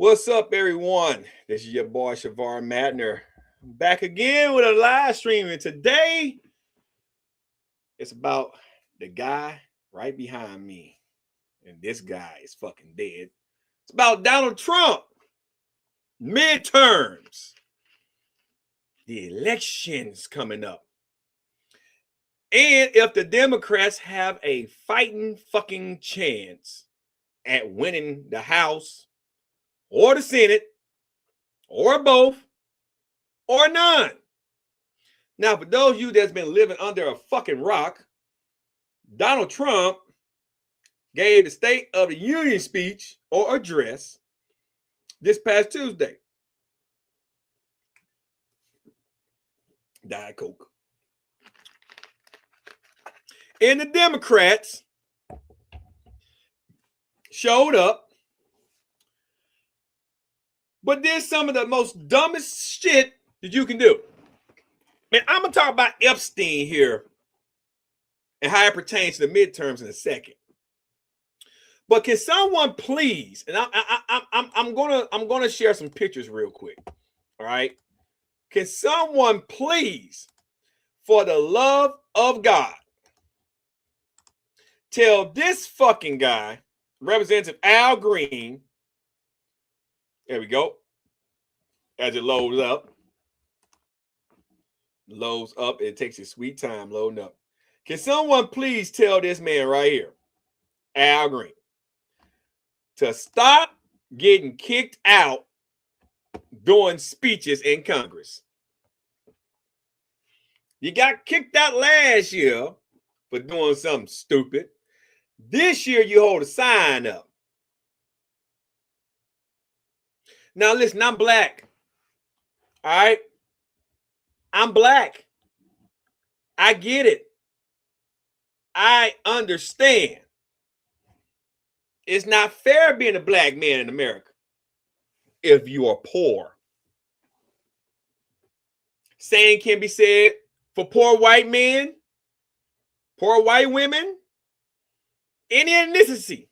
What's up, everyone? This is your boy Savar Matner. I'm back again with a live stream, and today it's about the guy right behind me. And this guy is fucking dead. It's about Donald Trump. Midterms. The elections coming up. And if the Democrats have a fighting fucking chance at winning the House or the Senate or both or none. Now, for those of you that's been living under a fucking rock, Donald Trump gave the State of the Union speech or address this past Tuesday. Diet Coke. And the Democrats showed up, but did some of the most dumbest shit that you can do. And I'm going to talk about Epstein here and how it pertains to the midterms in a second. But can someone please, and I'm gonna share some pictures real quick. All right. Can someone please, for the love of God, tell this fucking guy, Representative Al Green, there we go, as it loads up, it takes its sweet time loading up. Can someone please tell this man right here, Al Green, to stop getting kicked out doing speeches in Congress? You got kicked out last year for doing something stupid. This year you hold a sign up. Now listen, I'm black. All right? I'm black. I get it. I understand. It's not fair being a black man in America if you are poor. Same can be said for poor white men, poor white women, any ethnicity.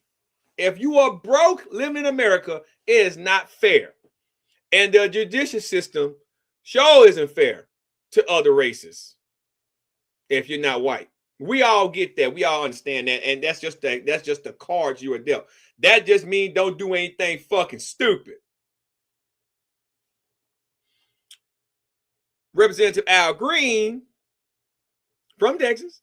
If you are broke living in America, it is not fair. And the judicial system sure isn't fair to other races if you're not white. We all get that. We all understand that. And that's just the cards you are dealt. That just means don't do anything fucking stupid. Representative Al Green from Texas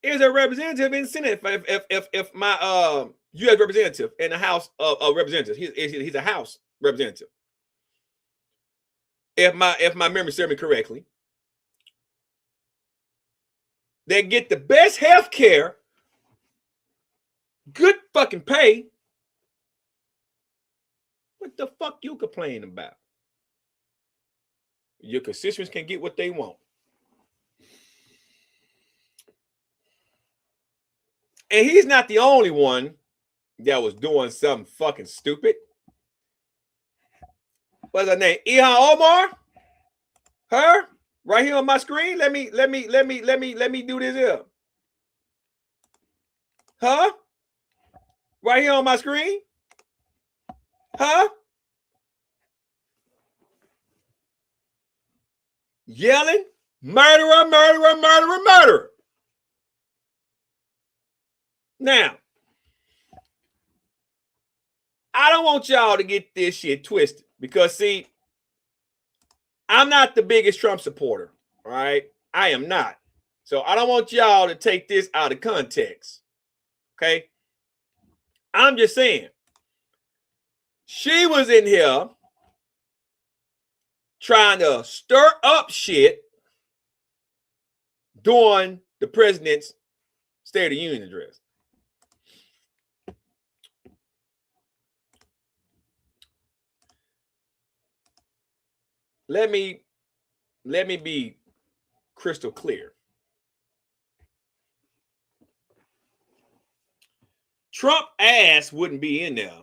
is a representative in the Senate. If my U.S. representative in the House of Representatives, he's a House representative. If my memory serves me correctly, they get the best health care, good fucking pay. What the fuck you complaining about? Your constituents can get what they want. And he's not the only one that was doing something fucking stupid. What's her name? Ilhan Omar? Her? Right here on my screen. Let me do this here. Huh? Right here on my screen. Huh? Yelling, murderer, murderer, murderer, murderer. Now, I don't want y'all to get this shit twisted because, see, I'm not the biggest Trump supporter, all right? I am not. So I don't want y'all to take this out of context, okay? I'm just saying, she was in here trying to stir up shit during the president's State of the Union address. Let me be crystal clear. Trump ass wouldn't be in there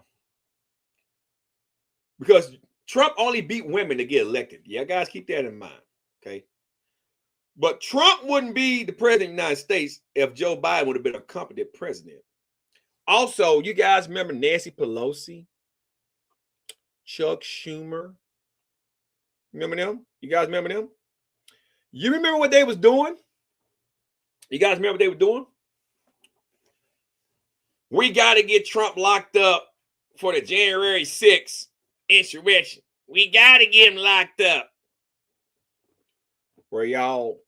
because Trump only beat women to get elected. Yeah, guys, keep that in mind, okay? But Trump wouldn't be the president of the United States if Joe Biden would have been a competent president. Also, you guys remember Nancy Pelosi Chuck Schumer. Remember them? You guys remember them? You remember what they was doing? You guys remember what they were doing? We got to get Trump locked up for the January 6th insurrection. We got to get him locked up. Were y'all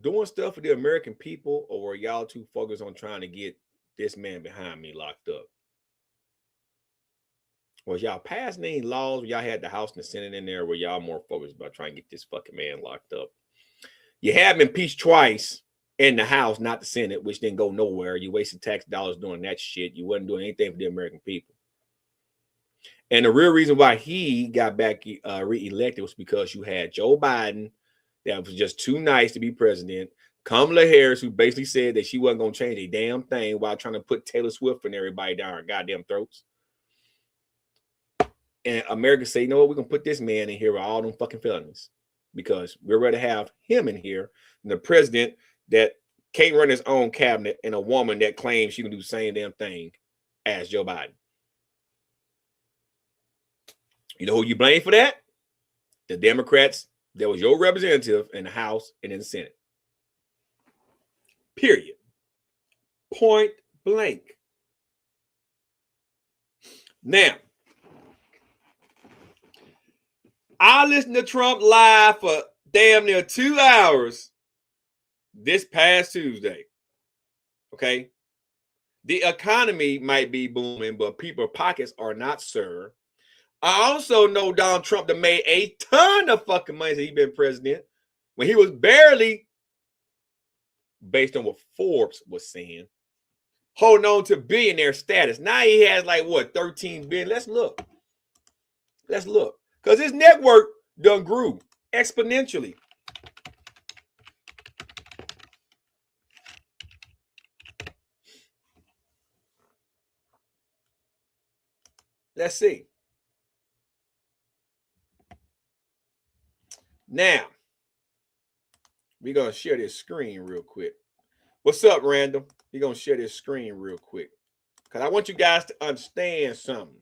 doing stuff for the American people, or were y'all too focused on trying to get this man behind me locked up? Was y'all passing any laws where y'all had the House and the Senate in there, where y'all more focused about trying to get this fucking man locked up? You have him impeached twice in the House, not the Senate, which didn't go nowhere. You wasted tax dollars doing that shit. You wasn't doing anything for the American people. And the real reason why he got back reelected was because you had Joe Biden that was just too nice to be president. Kamala Harris, who basically said that she wasn't going to change a damn thing while trying to put Taylor Swift and everybody down our goddamn throats. And America say, you know what, we're going to put this man in here with all them fucking felonies because we're ready to have him in here than the president that can't run his own cabinet and a woman that claims she can do the same damn thing as Joe Biden. You know who you blame for that? The Democrats that was your representative in the House and in the Senate. Period. Point blank. Now, I listened to Trump live for damn near 2 hours this past Tuesday. Okay? The economy might be booming, but people's pockets are not, sir. I also know Donald Trump that made a ton of fucking money since he's been president when he was barely, based on what Forbes was saying, holding on to billionaire status. Now he has like what, 13 billion. Let's look. Because his network done grew exponentially. Let's see. Now, we're going to share this screen real quick. What's up, Randall? We're going to share this screen real quick. Because I want you guys to understand something.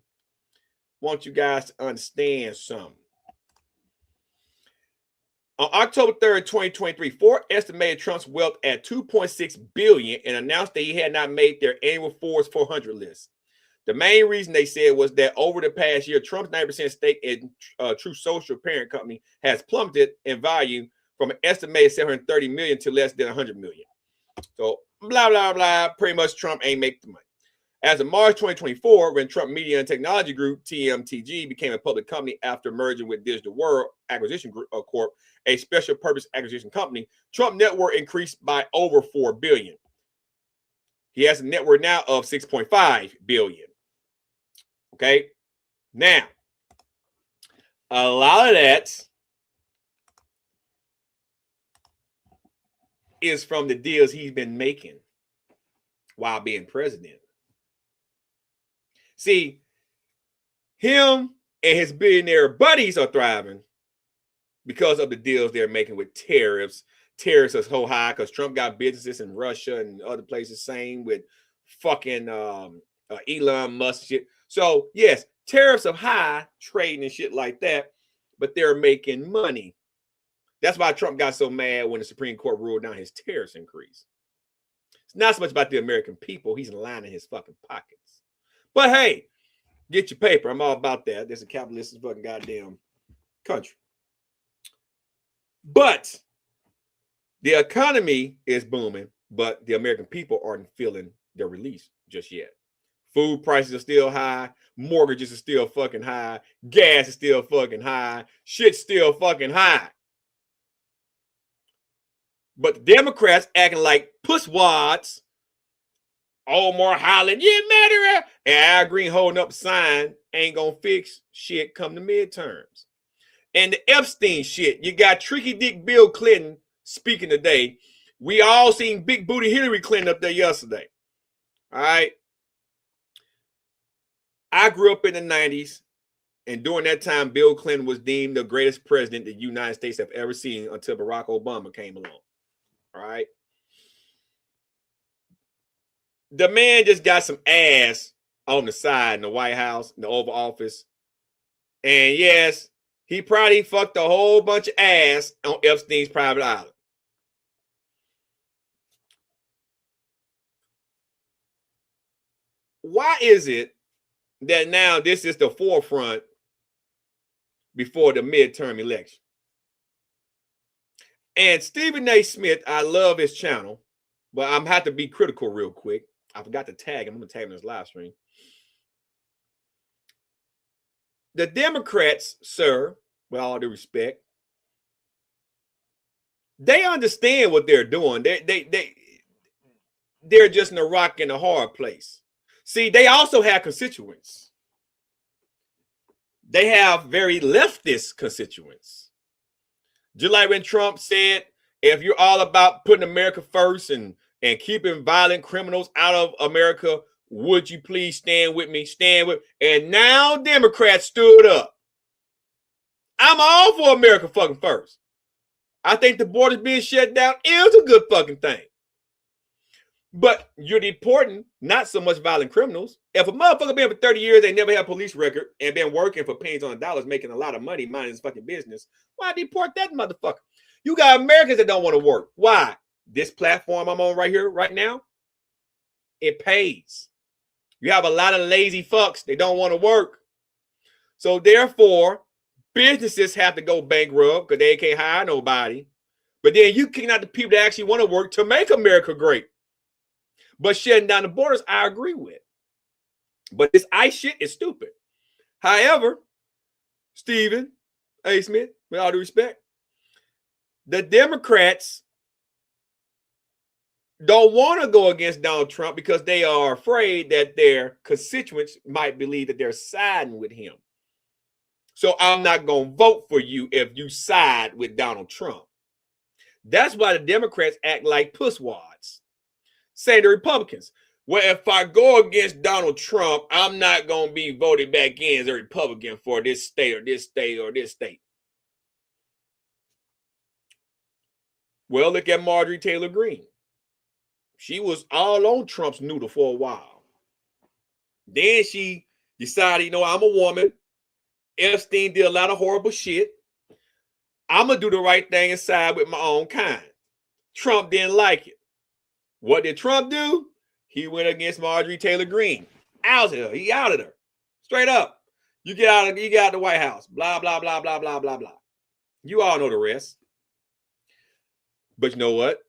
On October 3rd, 2023, Forbes estimated Trump's wealth at $2.6 billion and announced that he had not made their annual Forbes 400 list. The main reason they said was that over the past year, Trump's 9% stake in True Social parent company has plummeted in value from an estimated $730 million to less than $100 million. So blah, blah, blah. Pretty much Trump ain't make the money. As of March 2024, when Trump Media and Technology Group, TMTG, became a public company after merging with Digital World Acquisition Group, Corp., a special purpose acquisition company, Trump net worth increased by over $4 billion. He has a net worth now of $6.5 billion. Okay? Now, a lot of that is from the deals he's been making while being president. See, him and his billionaire buddies are thriving because of the deals they're making with tariffs. Tariffs are so high because Trump got businesses in Russia and other places. Same with fucking Elon Musk shit. So, yes, tariffs are high, trading and shit like that, but they're making money. That's why Trump got so mad when the Supreme Court ruled down his tariffs increase. It's not so much about the American people. He's lining his fucking pockets. But hey, get your paper. I'm all about that. There's a capitalist fucking goddamn country. But the economy is booming, but the American people aren't feeling the release just yet. Food prices are still high. Mortgages are still fucking high. Gas is still fucking high. Shit's still fucking high. But the Democrats acting like pusswads. Omar Holland, you murderer. And Al Green holding up a sign ain't gonna fix shit come the midterms. And the Epstein shit. You got Tricky Dick Bill Clinton speaking today. We all seen Big Booty Hillary Clinton up there yesterday. All right. I grew up in the 90s. And during that time, Bill Clinton was deemed the greatest president the United States have ever seen until Barack Obama came along. All right. The man just got some ass on the side in the White House, in the Oval Office. And yes, he probably fucked a whole bunch of ass on Epstein's private island. Why is it that now this is the forefront before the midterm election? And Stephen A. Smith, I love his channel, but I'm have to be critical real quick. I forgot to tag him. I'm gonna tag him in this live stream. The Democrats, sir, with all due respect, they understand what they're doing. They're just in a rock and a hard place. See, they also have constituents. They have very leftist constituents. Just like when Trump said, if you're all about putting America first and keeping violent criminals out of America, would you please stand with me? Stand with. And now Democrats stood up. I'm all for America fucking first. I think the borders being shut down is a good fucking thing. But you're deporting not so much violent criminals. If a motherfucker been for 30 years, they never had a police record and been working for pennies on dollars, making a lot of money, minding his fucking business, why deport that motherfucker? You got Americans that don't want to work. Why? This platform I'm on right here, right now, it pays. You have a lot of lazy fucks. They don't want to work. So therefore, businesses have to go bankrupt because they can't hire nobody. But then you kick out the people that actually want to work to make America great. But shutting down the borders, I agree with. But this ICE shit is stupid. However, Stephen A. Smith, with all due respect, the Democrats don't want to go against Donald Trump because they are afraid that their constituents might believe that they're siding with him. So I'm not going to vote for you if you side with Donald Trump. That's why the Democrats act like pusswads. Say the Republicans, well, if I go against Donald Trump, I'm not going to be voted back in as a Republican for this state or this state or this state. Well, look at Marjorie Taylor Greene. She was all on Trump's noodle for a while. Then she decided, you know, I'm a woman. Epstein did a lot of horrible shit. I'm going to do the right thing and side with my own kind. Trump didn't like it. What did Trump do? He went against Marjorie Taylor Greene. Outed her. He outed her. Straight up. You get out of the White House. Blah, blah, blah, blah, blah, blah, blah. You all know the rest. But you know what?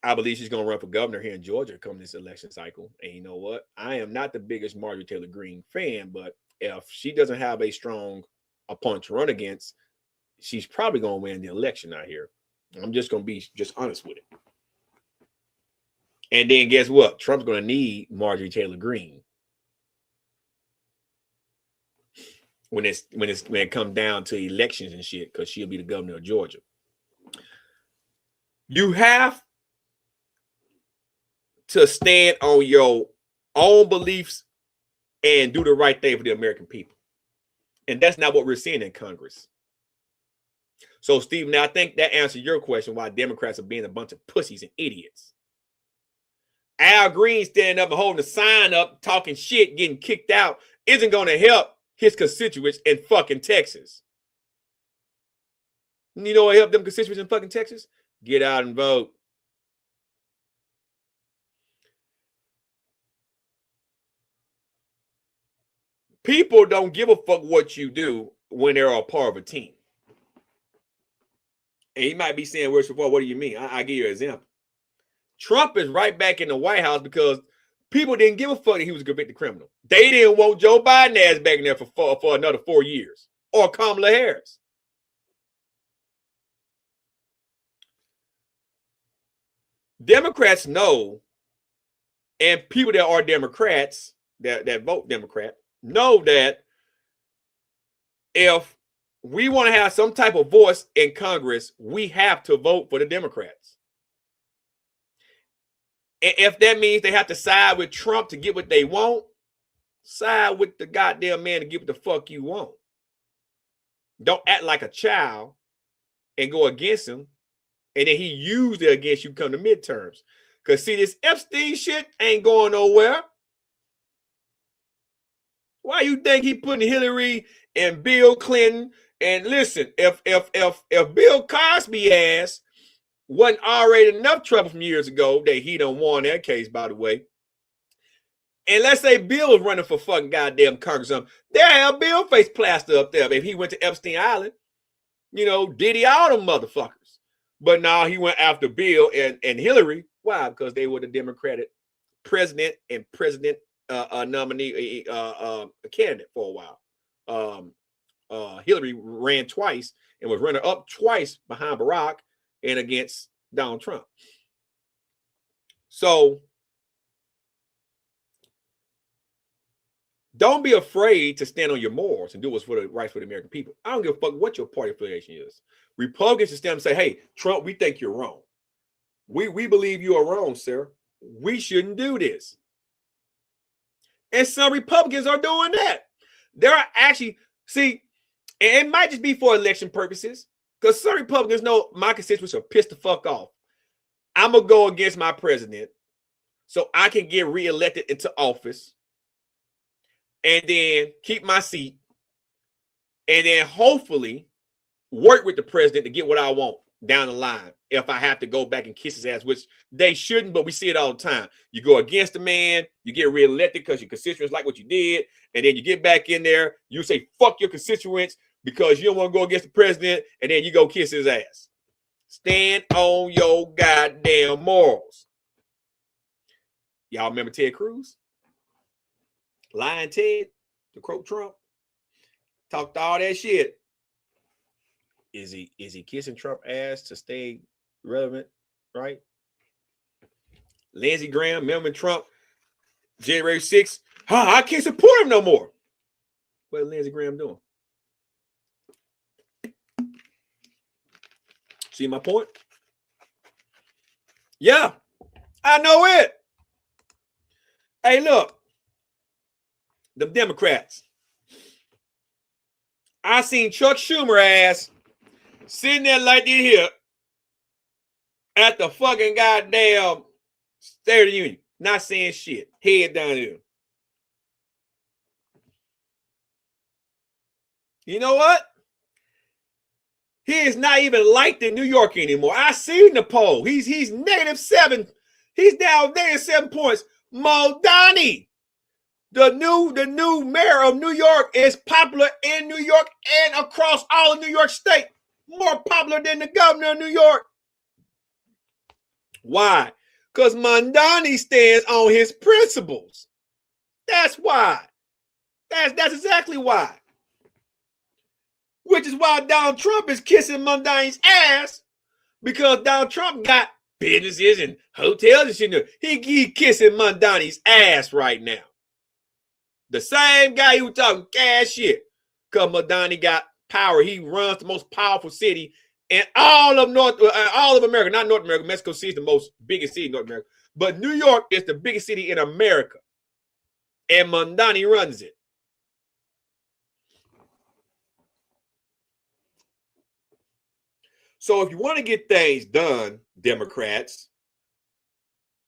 I believe she's going to run for governor here in Georgia come this election cycle. And you know what? I am not the biggest Marjorie Taylor Greene fan, but if she doesn't have a strong opponent to run against, she's probably going to win the election out here. I'm just going to be just honest with it. And then guess what? Trump's going to need Marjorie Taylor Greene when it comes down to elections and shit, because she'll be the governor of Georgia. You have to stand on your own beliefs and do the right thing for the American people. And that's not what we're seeing in Congress. So, Steve, now I think that answers your question why Democrats are being a bunch of pussies and idiots. Al Green standing up and holding a sign up, talking shit, getting kicked out, isn't going to help his constituents in fucking Texas. You know what helped them constituents in fucking Texas? Get out and vote. People don't give a fuck what you do when they're a part of a team. And you might be saying, where's support? What do you mean? I'll give you an example. Trump is right back in the White House because people didn't give a fuck that he was a convicted criminal. They didn't want Joe Biden ass back in there for another 4 years. Or Kamala Harris. Democrats know, and people that are Democrats, that vote Democrat, know that if we want to have some type of voice in Congress, we have to vote for the Democrats. And if that means they have to side with Trump to get what they want, side with the goddamn man to get what the fuck you want. Don't act like a child and go against him, and then he used it against you come to midterms. Because see, this Epstein shit ain't going nowhere. Why you think he putting Hillary and Bill Clinton? And listen, if Bill Cosby ass wasn't already enough trouble from years ago that he done won that case, by the way. And let's say Bill was running for fucking goddamn Congress, they'll have Bill face plaster up there if he went to Epstein Island. You know, Diddy all them motherfuckers. But now he went after Bill and Hillary. Why? Because they were the Democratic president and president nominee candidate for a while. Hillary ran twice and was runner up twice behind Barack and against Donald Trump. So don't be afraid to stand on your morals and do what's right for the American people. I don't give a fuck what your party affiliation is. Republicans should stand and say, hey, Trump, we think you're wrong. We believe you are wrong, sir. We shouldn't do this. And some Republicans are doing that. There are actually, see, and it might just be for election purposes, because some Republicans know my constituents are pissed the fuck off. I'm going to go against my president so I can get reelected into office and then keep my seat and then hopefully work with the president to get what I want down the line if I have to go back and kiss his ass, which they shouldn't, but we see it all the time. You go against the man, you get reelected because your constituents like what you did, and then you get back in there, you say fuck your constituents because you don't want to go against the president, and then you go kiss his ass. Stand on your goddamn morals. Y'all remember Ted Cruz? Lying Ted to quote Trump. Talked all that shit. Is he kissing Trump ass to stay relevant, right? Lindsey Graham, remember Trump, January 6th, I can't support him no more. What is Lindsey Graham doing? See my point? Yeah, I know it. Hey, look, the Democrats. I seen Chuck Schumer ass sitting there like this here at the fucking goddamn State of the Union, not saying shit, head down here. You know what? He is not even liked in New York anymore. I seen the poll. He's -7. He's down -7 points. Muldowney, the new mayor of New York, is popular in New York and across all of New York State. More popular than the governor of New York. Why? Because Muldowney stands on his principles. That's why. That's exactly why. Which is why Donald Trump is kissing Muldowney's ass, because Donald Trump got businesses and hotels and shit. He kissing Muldowney's ass right now. The same guy who talking cash shit, because Muldowney got power. He runs the most powerful city in all of America, not North America. Mexico City is the biggest city in North America, but New York is the biggest city in America, and Muldowney runs it. So if you want to get things done, Democrats,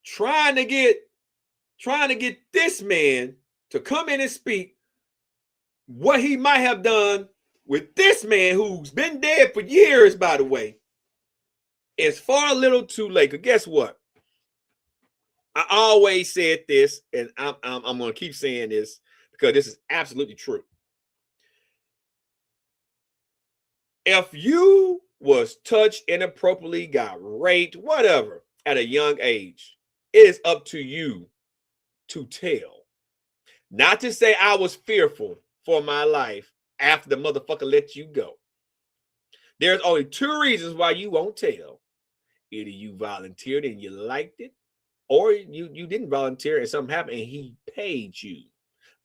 trying to get this man to come in and speak what he might have done with this man who's been dead for years, by the way, it's far a little too late. Because guess what? I always said this, and I'm going to keep saying this because this is absolutely true. If you was touched inappropriately, got raped, whatever, at a young age, it is up to you to tell. Not to say I was fearful for my life after the motherfucker let you go. There's only 2 reasons why you won't tell. Either you volunteered and you liked it, or you didn't volunteer and something happened and he paid you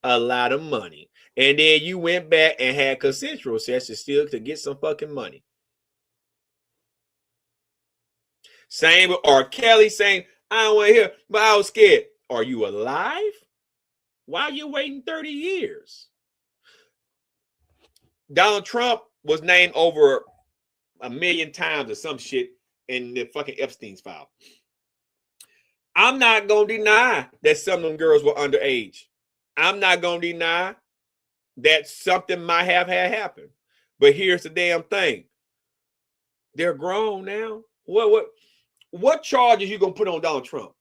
a lot of money. And then you went back and had consensual sessions still to get some fucking money. Same with R. Kelly saying, I don't want to hear, but I was scared. Are you alive? Why are you waiting 30 years? Donald Trump was named over 1 million times or some shit in the fucking Epstein's file. I'm not going to deny that some of them girls were underage. I'm not going to deny that something might have had happen. But here's the damn thing. They're grown now. What charges you gonna put on Donald Trump?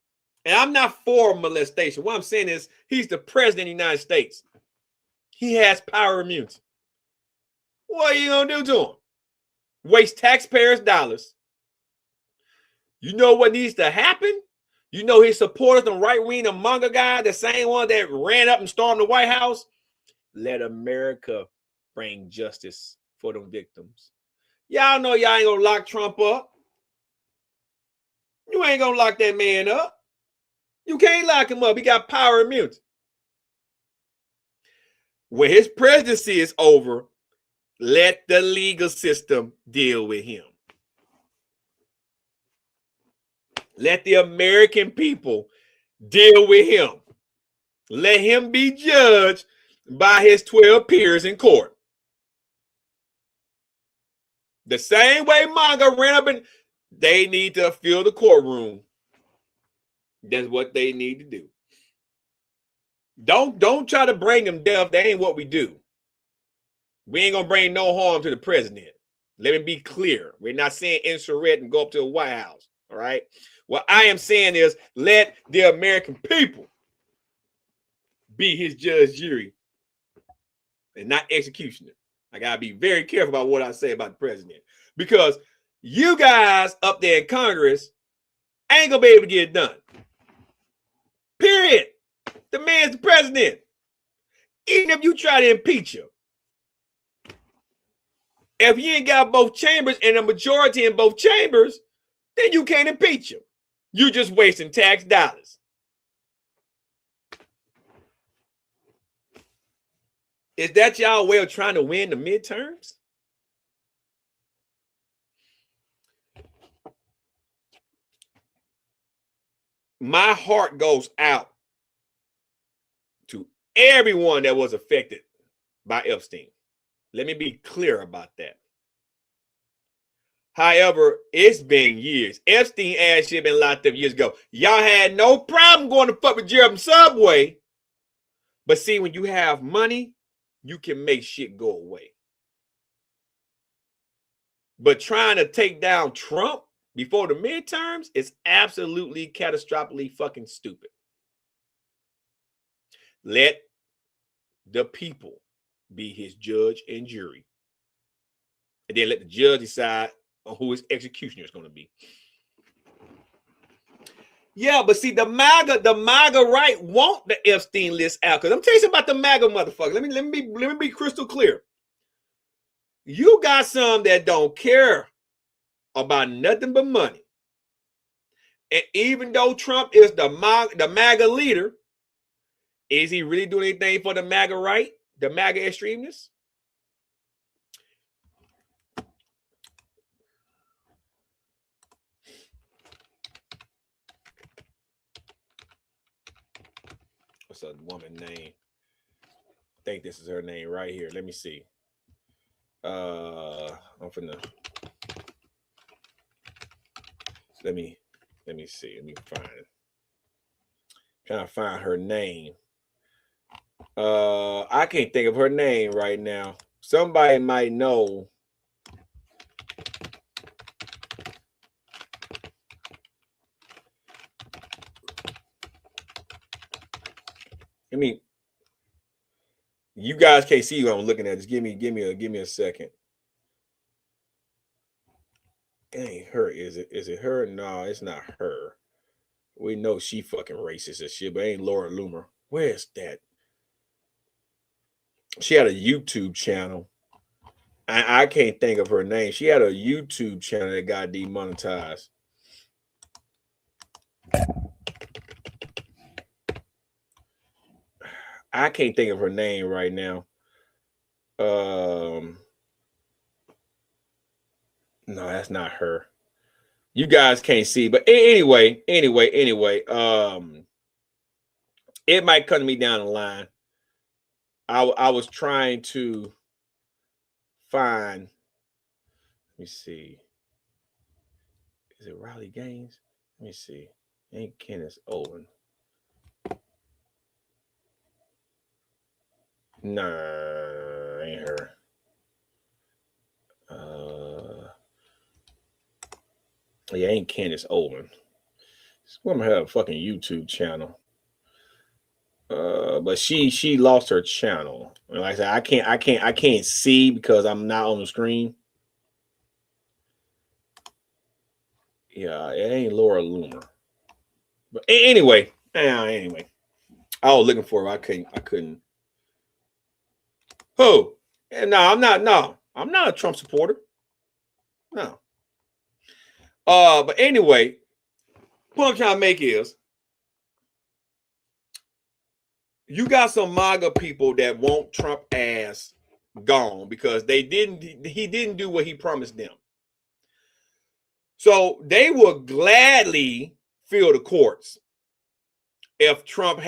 And I'm not for molestation. What I'm saying is he's the president of the United States. He has power immunity. What are you gonna do to him? Waste taxpayers' dollars. You know what needs to happen? You know his supporters, the right-wing, the MAGA guy, the same one that ran up and stormed the White House. Let America bring justice for them victims. Y'all know y'all ain't gonna lock Trump up. You ain't gonna lock that man up. You can't lock him up. He got power immunity. When his presidency is over, let the legal system deal with him. Let the American people deal with him. Let him be judged by his 12 peers in court. The same way MAGA ran up and they need to fill the courtroom. That's what they need to do. Don't try to bring them death. That ain't what we do. We ain't gonna bring no harm to the president. Let me be clear. We're not saying insurrect and go up to the White House. All right. What I am saying is let the American people be his judge, jury, and not executioner. I gotta be very careful about what I say about the president, because you guys up there in Congress ain't gonna be able to get it done. Period. The man's the president. Even if you try to impeach him, if you ain't got both chambers and a majority in both chambers, then you can't impeach him. You just wasting tax dollars. Is that y'all way of trying to win the midterms? My heart goes out to everyone that was affected by Epstein. Let me be clear about that. However, it's been years. Epstein ass should have been locked up years ago. Y'all had no problem going to fuck with Jeremy Subway. But see, when you have money, you can make shit go away. But trying to take down Trump before the midterms is absolutely catastrophically fucking stupid. Let the people be his judge and jury. And then let the judge decide on who his executioner is going to be. Yeah, but see, the MAGA right want the Epstein list out. Because I'm telling you about the MAGA motherfucker. Let me be crystal clear. You got some that don't care about nothing but money. And even though Trump is the MAGA leader, is he really doing anything for the MAGA right? The MAGA extremists? What's a woman name? I think this is her name right here. Let me see. I'm finna. Let me see. Let me find it. Trying to find her name. I can't think of her name right now. Somebody might know. I mean, you guys can't see what I'm looking at. Just give me a second. It ain't her, is it? Is it her? No, it's not her. We know she fucking racist as shit, but ain't Laura Loomer. Where's that? She had a YouTube channel. I can't think of her name. She had a YouTube channel that got demonetized. I can't think of her name right now. No, that's not her. You guys can't see, but anyway, it might come to me down the line. I was trying to find. Let me see. Is it Riley Gaines? Let me see. Ain't Kenneth Owen? Nah. ain't her. Yeah, ain't Candace Owen. This woman had a fucking YouTube channel. But she lost her channel. And like I said, I can't see because I'm not on the screen. Yeah, it ain't Laura Loomer. But anyway, I was looking for her. I couldn't. Who? No, I'm not. No, I'm not a Trump supporter. No. But anyway, what I'm trying to make is you got some MAGA people that want Trump ass gone because he didn't do what he promised them. So they will gladly fill the courts if Trump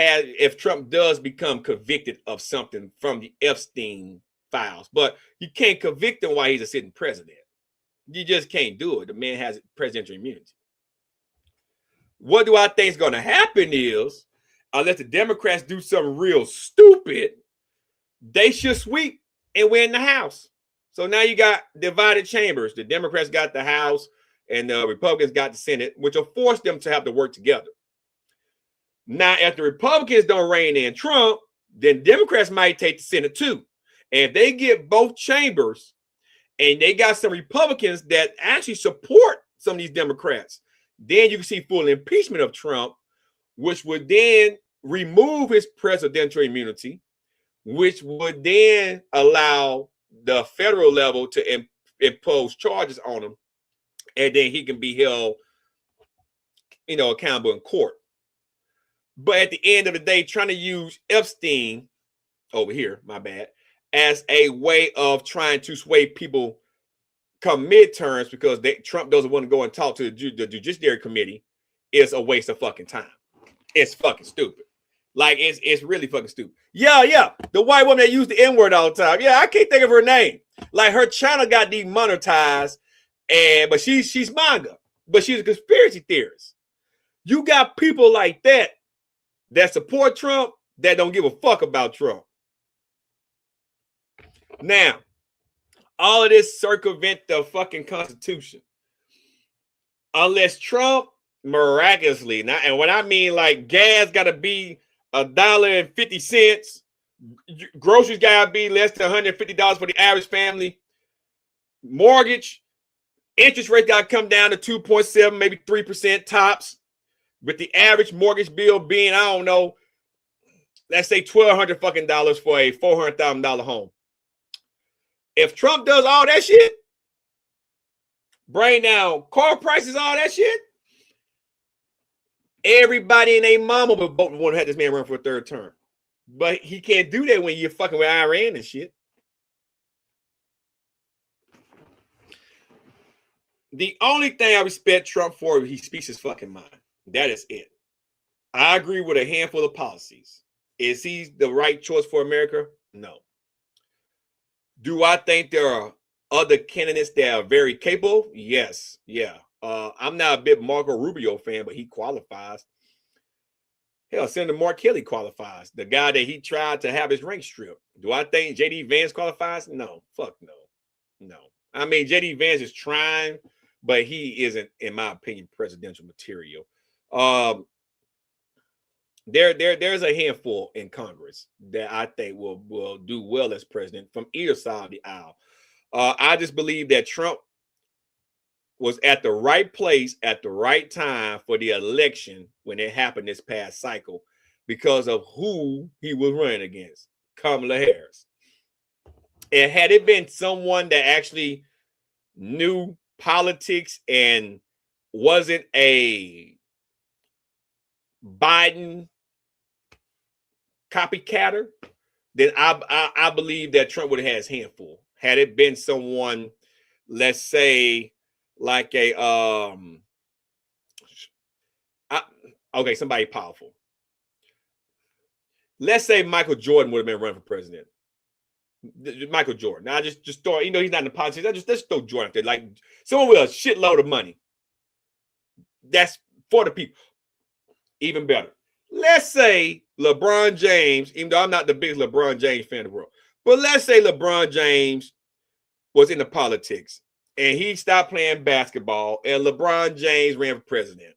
does become convicted of something from the Epstein files. But you can't convict him while he's a sitting president. You just can't do it. The man has presidential immunity. What do I think is going to happen is, unless the Democrats do something real stupid, they should sweep and win the House. So now you got divided chambers. The Democrats got the House and the Republicans got the Senate, which will force them to have to work together. Now, if the Republicans don't rein in Trump, then Democrats might take the Senate too. And if they get both chambers and they got some Republicans that actually support some of these Democrats, then you can see full impeachment of Trump, which would then remove his presidential immunity, which would then allow the federal level to impose charges on him, and then he can be held, accountable in court. But at the end of the day, trying to use Epstein over here, my bad, as a way of trying to sway people come midterms because Trump doesn't want to go and talk to the Judiciary Committee is a waste of fucking time. It's fucking stupid. Like, it's really fucking stupid. Yeah. The white woman that used the N-word all the time. Yeah, I can't think of her name. Like, her channel got demonetized, but she's MAGA, but she's a conspiracy theorist. You got people like that support Trump that don't give a fuck about Trump. Now, all of this circumvent the fucking Constitution. Unless Trump miraculously, and when I mean like gas got to be $1.50, groceries got to be less than $150 for the average family, mortgage, interest rate got to come down to 2.7, maybe 3% tops, with the average mortgage bill being, I don't know, let's say $1,200 fucking dollars for a $400,000 home. If Trump does all that shit, bring down car prices, all that shit, everybody and their mama would want to have this man run for a third term. But he can't do that when you're fucking with Iran and shit. The only thing I respect Trump for is he speaks his fucking mind. That is it. I agree with a handful of policies. Is he the right choice for America? No. Do I think there are other candidates that are very capable? Yes. Yeah. I'm not a big Marco Rubio fan, but he qualifies. Hell, Senator Mark Kelly qualifies. The guy that he tried to have his rank stripped. Do I think J.D. Vance qualifies? No. Fuck no. No. I mean, J.D. Vance is trying, but he isn't, in my opinion, presidential material. There's a handful in Congress that I think will do well as president from either side of the aisle. I just believe that Trump was at the right place at the right time for the election when it happened this past cycle because of who he was running against, Kamala Harris. And had it been someone that actually knew politics and wasn't a Biden copycatter, then I believe that Trump would have had his handful. Had it been someone, let's say, like a somebody powerful. Let's say Michael Jordan would have been running for president. Michael Jordan. Now just throw, he's not in the politics. Just throw Jordan up there. Like someone with a shitload of money. That's for the people. Even better. Let's say LeBron James, even though I'm not the biggest LeBron James fan in the world, But let's say LeBron James was into politics and he stopped playing basketball and LeBron James ran for president.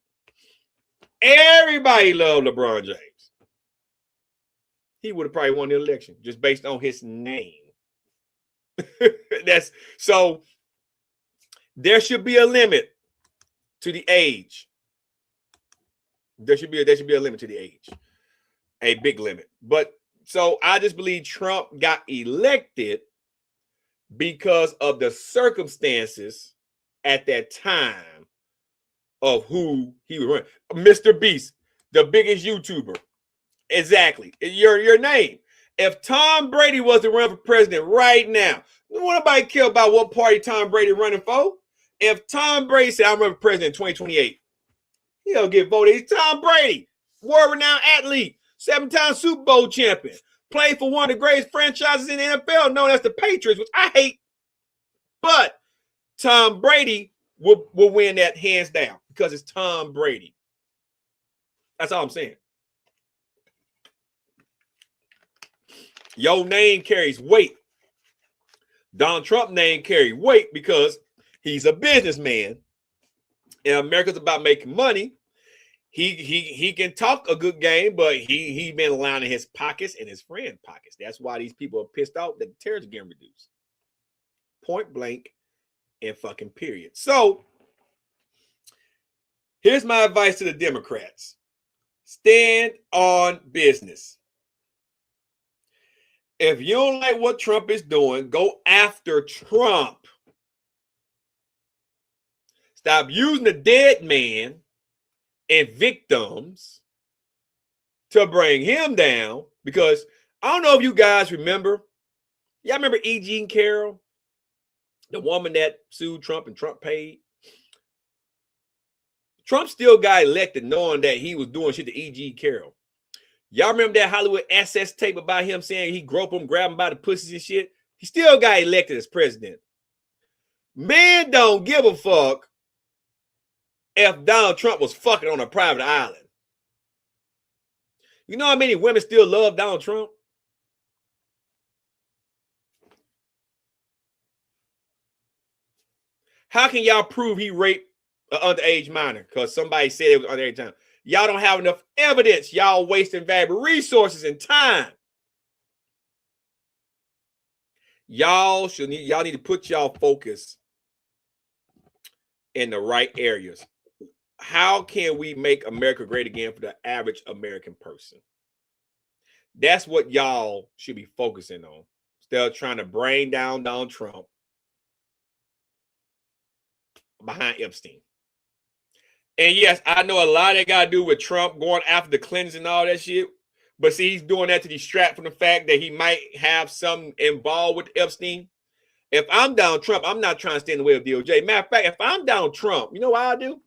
Everybody loved LeBron James. He would have probably won the election just based on his name. That's so there should be a limit to the age. There should be a limit to the age. A big limit. But so I just believe Trump got elected because of the circumstances at that time of who he was running. Mr. Beast, the biggest YouTuber. Exactly. Your name. If Tom Brady was to run for president right now, nobody care about what party Tom Brady running for. If Tom Brady said, I'm running for president in 2028, he'll get voted. He's Tom Brady, world-renowned athlete, 7-time Super Bowl champion, played for one of the greatest franchises in the NFL, known as the Patriots, which I hate. But Tom Brady will win that hands down because it's Tom Brady. That's all I'm saying. Your name carries weight. Donald Trump's name carries weight because he's a businessman. And America's about making money. He can talk a good game, but he been lining his pockets and his friend pockets. That's why these people are pissed off that the tariffs are getting reduced. Point blank and fucking period. So here's my advice to the Democrats. Stand on business. If you don't like what Trump is doing, go after Trump. Stop using the dead man and victims to bring him down. Because I don't know if you guys remember. Y'all remember E. Jean Carroll? The woman that sued Trump and Trump paid? Trump still got elected knowing that he was doing shit to E. Jean Carroll. Y'all remember that Hollywood SS tape about him saying he groped him, grabbed him by the pussies and shit? He still got elected as president. Man don't give a fuck if Donald Trump was fucking on a private island. You know how many women still love Donald Trump? How can y'all prove he raped an underage minor? Because somebody said it was underage time. Y'all don't have enough evidence. Y'all wasting valuable resources and time. Y'all need to put y'all focus in the right areas. How can we make America great again for the average American person? That's what y'all should be focusing on. Instead of trying to bring down Donald Trump behind Epstein. And yes, I know a lot of that got to do with Trump going after the Clintons and all that shit. But see, he's doing that to distract from the fact that he might have something involved with Epstein. If I'm Donald Trump, I'm not trying to stand in the way of DOJ. Matter of fact, if I'm Donald Trump, you know what I'll do?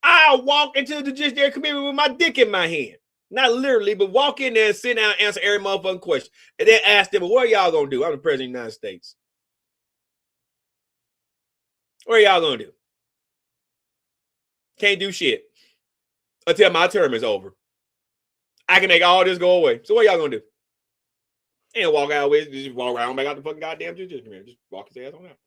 I'll walk into the Judiciary Committee with my dick in my hand. Not literally, but walk in there and sit down and answer every motherfucking question. And then ask them, what are y'all going to do? I'm the president of the United States. What are y'all going to do? Can't do shit until my term is over. I can make all this go away. So what y'all gonna do? And walk out with just walk around back out the fucking goddamn judiciary. Just walk his ass on out.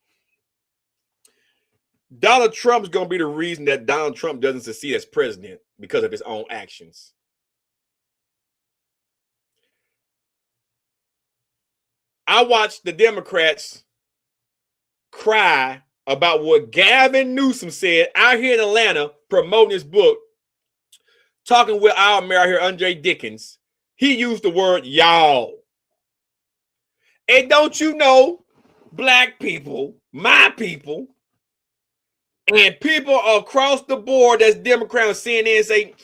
Donald Trump's gonna be the reason that Donald Trump doesn't succeed as president because of his own actions. I watched the Democrats cry about what Gavin Newsom said out here in Atlanta promoting his book, talking with our mayor here, Andre Dickens. He used the word y'all. And don't you know, black people, my people, and people across the board that's Democrat seeing there and say,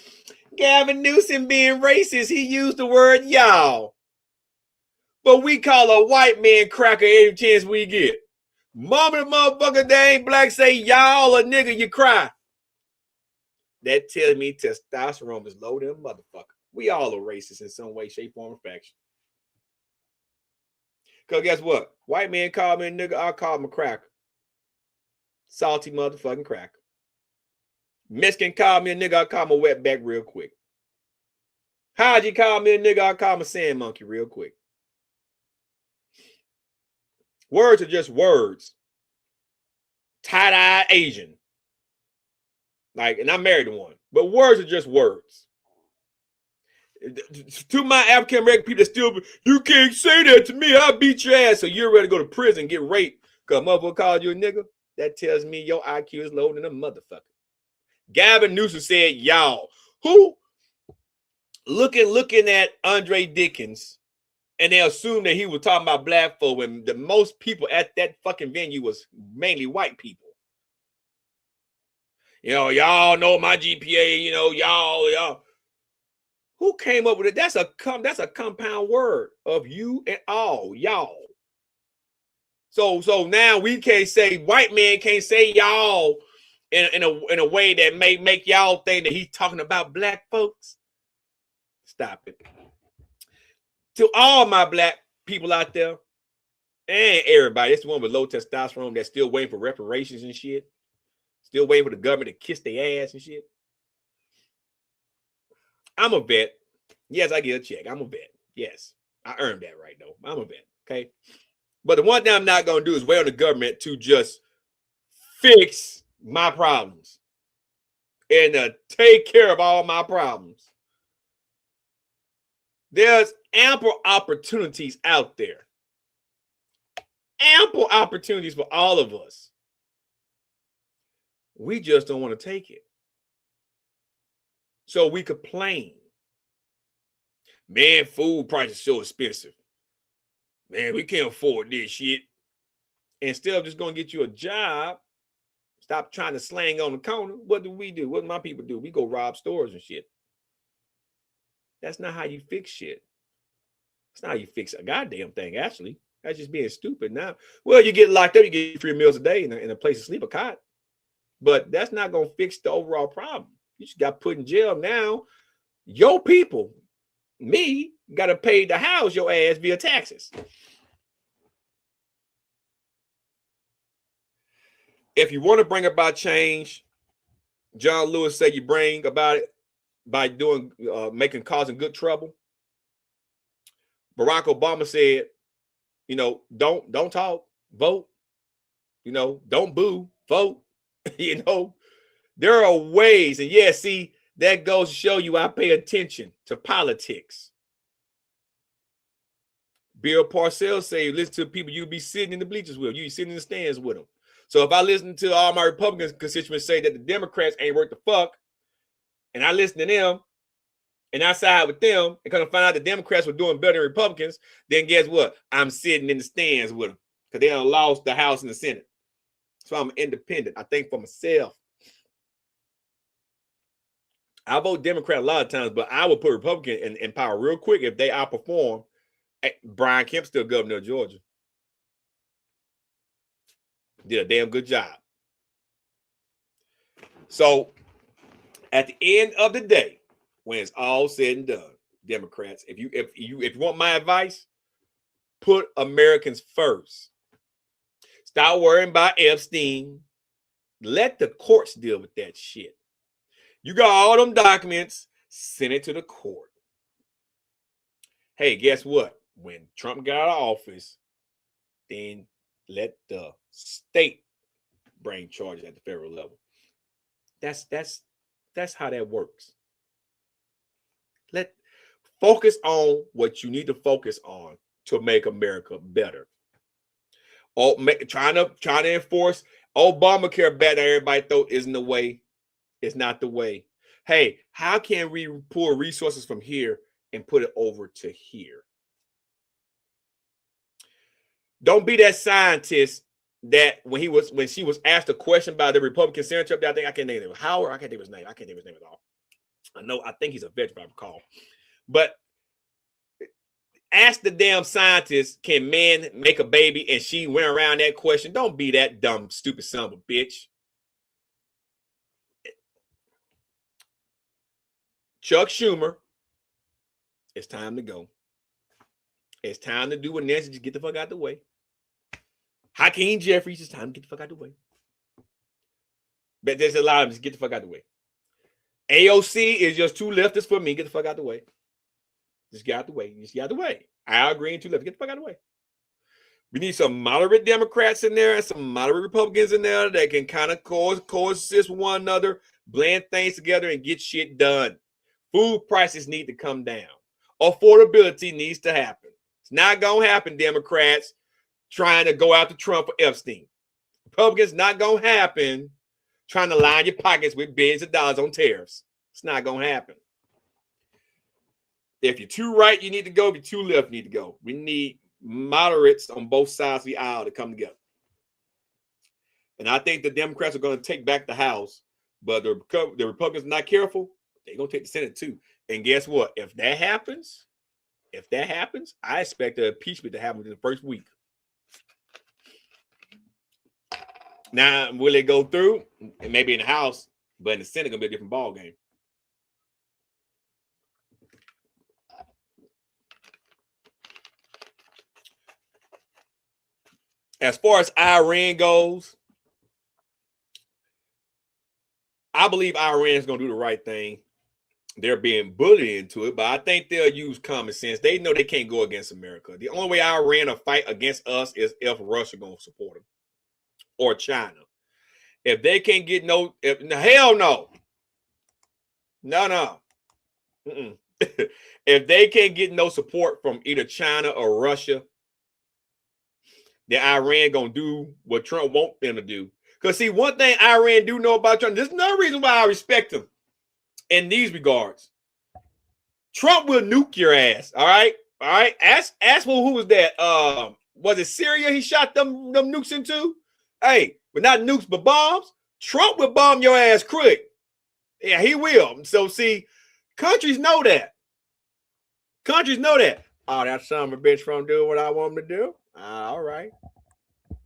Gavin Newsom being racist, he used the word y'all. But we call a white man cracker every chance we get. Mama the motherfucker that ain't black say y'all a nigga, you cry. That tells me testosterone is low than a motherfucker. We all are racist in some way, shape, form, or fashion. Because guess what? White man call me a nigga, I'll call him a cracker. Salty motherfucking cracker. Mexican call me a nigga, I'll call him a wetback real quick. How'd you call me a nigga, I'll call him a sand monkey real quick. Words are just words. Tie-dye Asian. Like, and I'm married to one. But words are just words. To my African American people that still, you can't say that to me. I'll beat your ass. So you're ready to go to prison and get raped because motherfucker called you a nigga? That tells me your IQ is lower than a motherfucker. Gavin Newsom said, y'all, who looking at Andre Dickens, and they assume that he was talking about black folk when the most people at that fucking venue was mainly white people. You know, y'all know my GPA, you know, y'all. Who came up with it? That's a compound word of you and all, y'all. So now we can't say, white man can't say y'all in a way that may make y'all think that he's talking about black folks. Stop it. To all my black people out there, and everybody, it's the one with low testosterone that's still waiting for reparations and shit. Still waiting for the government to kiss their ass and shit. I'm a vet. Yes, I get a check. I'm a vet. Yes, I earned that right, though. I'm a vet, okay? But the one thing I'm not going to do is wait on the government to just fix my problems and take care of all my problems. There's ample opportunities out there. Ample opportunities for all of us. We just don't want to take it. So we complain. Man, food prices so expensive. Man, we can't afford this shit. Instead of just going to get you a job, stop trying to slang on the corner. What do? What do my people do? We go rob stores and shit. That's not how you fix shit. That's not how you fix a goddamn thing, actually. That's just being stupid now. Well, you get locked up, you get 3 meals a day in a place to sleep, a cot. But that's not going to fix the overall problem. You just got put in jail now. Your people, me, got to pay to house your ass via taxes. If you want to bring about change, John Lewis said you bring about it by doing, causing good trouble. Barack Obama said, you know, don't talk, vote. You know, don't boo, vote. You know, there are ways, and yeah, see, that goes to show you I pay attention to politics. Bill Parcells say, listen to people you be sitting in the bleachers with, you be sitting in the stands with them. So if I listen to all my Republican constituents say that the Democrats ain't worth the fuck, and I listen to them, and I side with them, and kind of find out the Democrats were doing better than Republicans, then guess what? I'm sitting in the stands with them because they done lost the House and the Senate. So I'm independent. I think for myself. I vote Democrat a lot of times, but I would put Republican in power real quick if they outperform. Brian Kemp, still governor of Georgia. Did a damn good job. So at the end of the day, when it's all said and done, Democrats, if you want my advice, put Americans first. Stop worrying about Epstein. Let the courts deal with that shit. You got all them documents, send it to the court. Hey, guess what? When Trump got out of office, then let the state bring charges at the federal level. That's how that works. Focus on what you need to focus on to make America better. Trying to enforce Obamacare better, everybody thought isn't the way. It's not the way. Hey, how can we pull resources from here and put it over to here? Don't be that scientist that when she was asked a question by the Republican senator up there, I can't name him. Howard, I can't think of his name. I can't think of his name at all. I think he's a veteran, if I recall. But ask the damn scientist, can men make a baby? And she went around that question. Don't be that dumb, stupid son of a bitch. Chuck Schumer, it's time to go. It's time to do what Nancy, just get the fuck out the way. Hakeem Jeffries, it's time to get the fuck out the way. But there's a lot of them, just get the fuck out the way. AOC is just too leftist for me. Get the fuck out the way. Just get out the way. Just get out the way. I agree, too left. Get the fuck out of the way. We need some moderate Democrats in there and some moderate Republicans in there that can kind of coexist with one another, blend things together, and get shit done. Food prices need to come down. Affordability needs to happen. It's not going to happen, Democrats trying to go after Trump for Epstein. Republicans, not going to happen trying to line your pockets with billions of dollars on tariffs. It's not going to happen. If you're too right, you need to go. If you're too left, you need to go. We need moderates on both sides of the aisle to come together. And I think the Democrats are going to take back the House, but the Republicans are not careful, they're going to take the Senate too. And guess what? If that happens, I expect the impeachment to happen in the first week. Now, will it go through? And maybe in the House, but in the Senate, it's going to be a different ball game. As far as Iran goes, I believe Iran is going to do the right thing. They're being bullied into it, but I think they'll use common sense. They know they can't go against America. The only way Iran will fight against us is if Russia going to support them or China. If they can't get hell no. No. If they can't get no support from either China or Russia, then Iran gonna do what Trump wants them to do. Because see, one thing Iran do know about Trump, there's no reason why I respect him in these regards. Trump will nuke your ass. All right. Ask who was that? Was it Syria he shot them nukes into? Hey, but not nukes, but bombs. Trump will bomb your ass quick. Yeah, he will. So see, countries know that. Oh, that son of a bitch from doing what I want him to do. All right.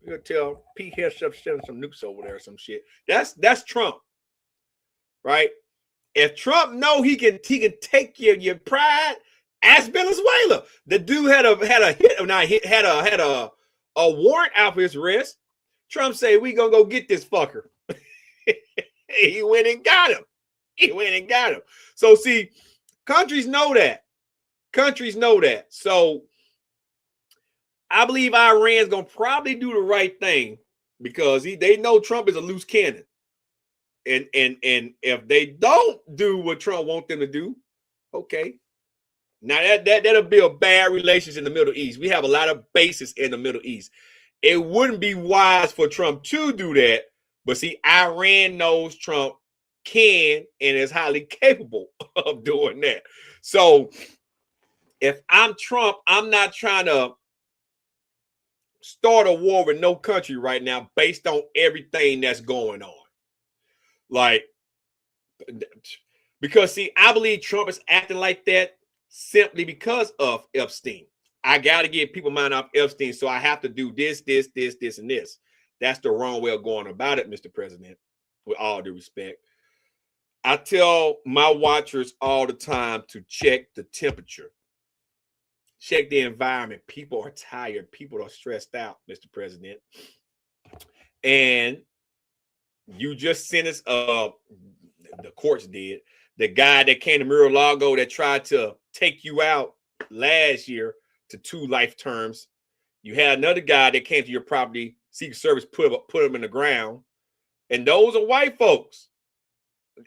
We're gonna tell Pete Hegseth sending some nukes over there or some shit. That's Trump. Right? If Trump know he can take your pride, ask Venezuela. The dude had a warrant out for his arrest. Trump say we gonna go get this fucker. He went and got him. So see, countries know that. So I believe Iran's gonna probably do the right thing because they know Trump is a loose cannon. And if they don't do what Trump wants them to do, okay. Now that'll be a bad relationship in the Middle East. We have a lot of bases in the Middle East. It wouldn't be wise for Trump to do that, but see, Iran knows Trump can and is highly capable of doing that. So if I'm Trump, I'm not trying to start a war with no country right now based on everything that's going on. Like, because see, I believe Trump is acting like that simply because of Epstein. I got to get people mind off Epstein, so I have to do this, and this. That's the wrong way of going about it, Mr. President, with all due respect. I tell my watchers all the time to check the temperature. Check the environment. People are tired. People are stressed out, Mr. President. And you just sentenced, the courts did, the guy that came to Mar-a-Lago that tried to take you out last year to 2 life terms. You had another guy that came to your property, Secret Service put him in the ground. And those are white folks,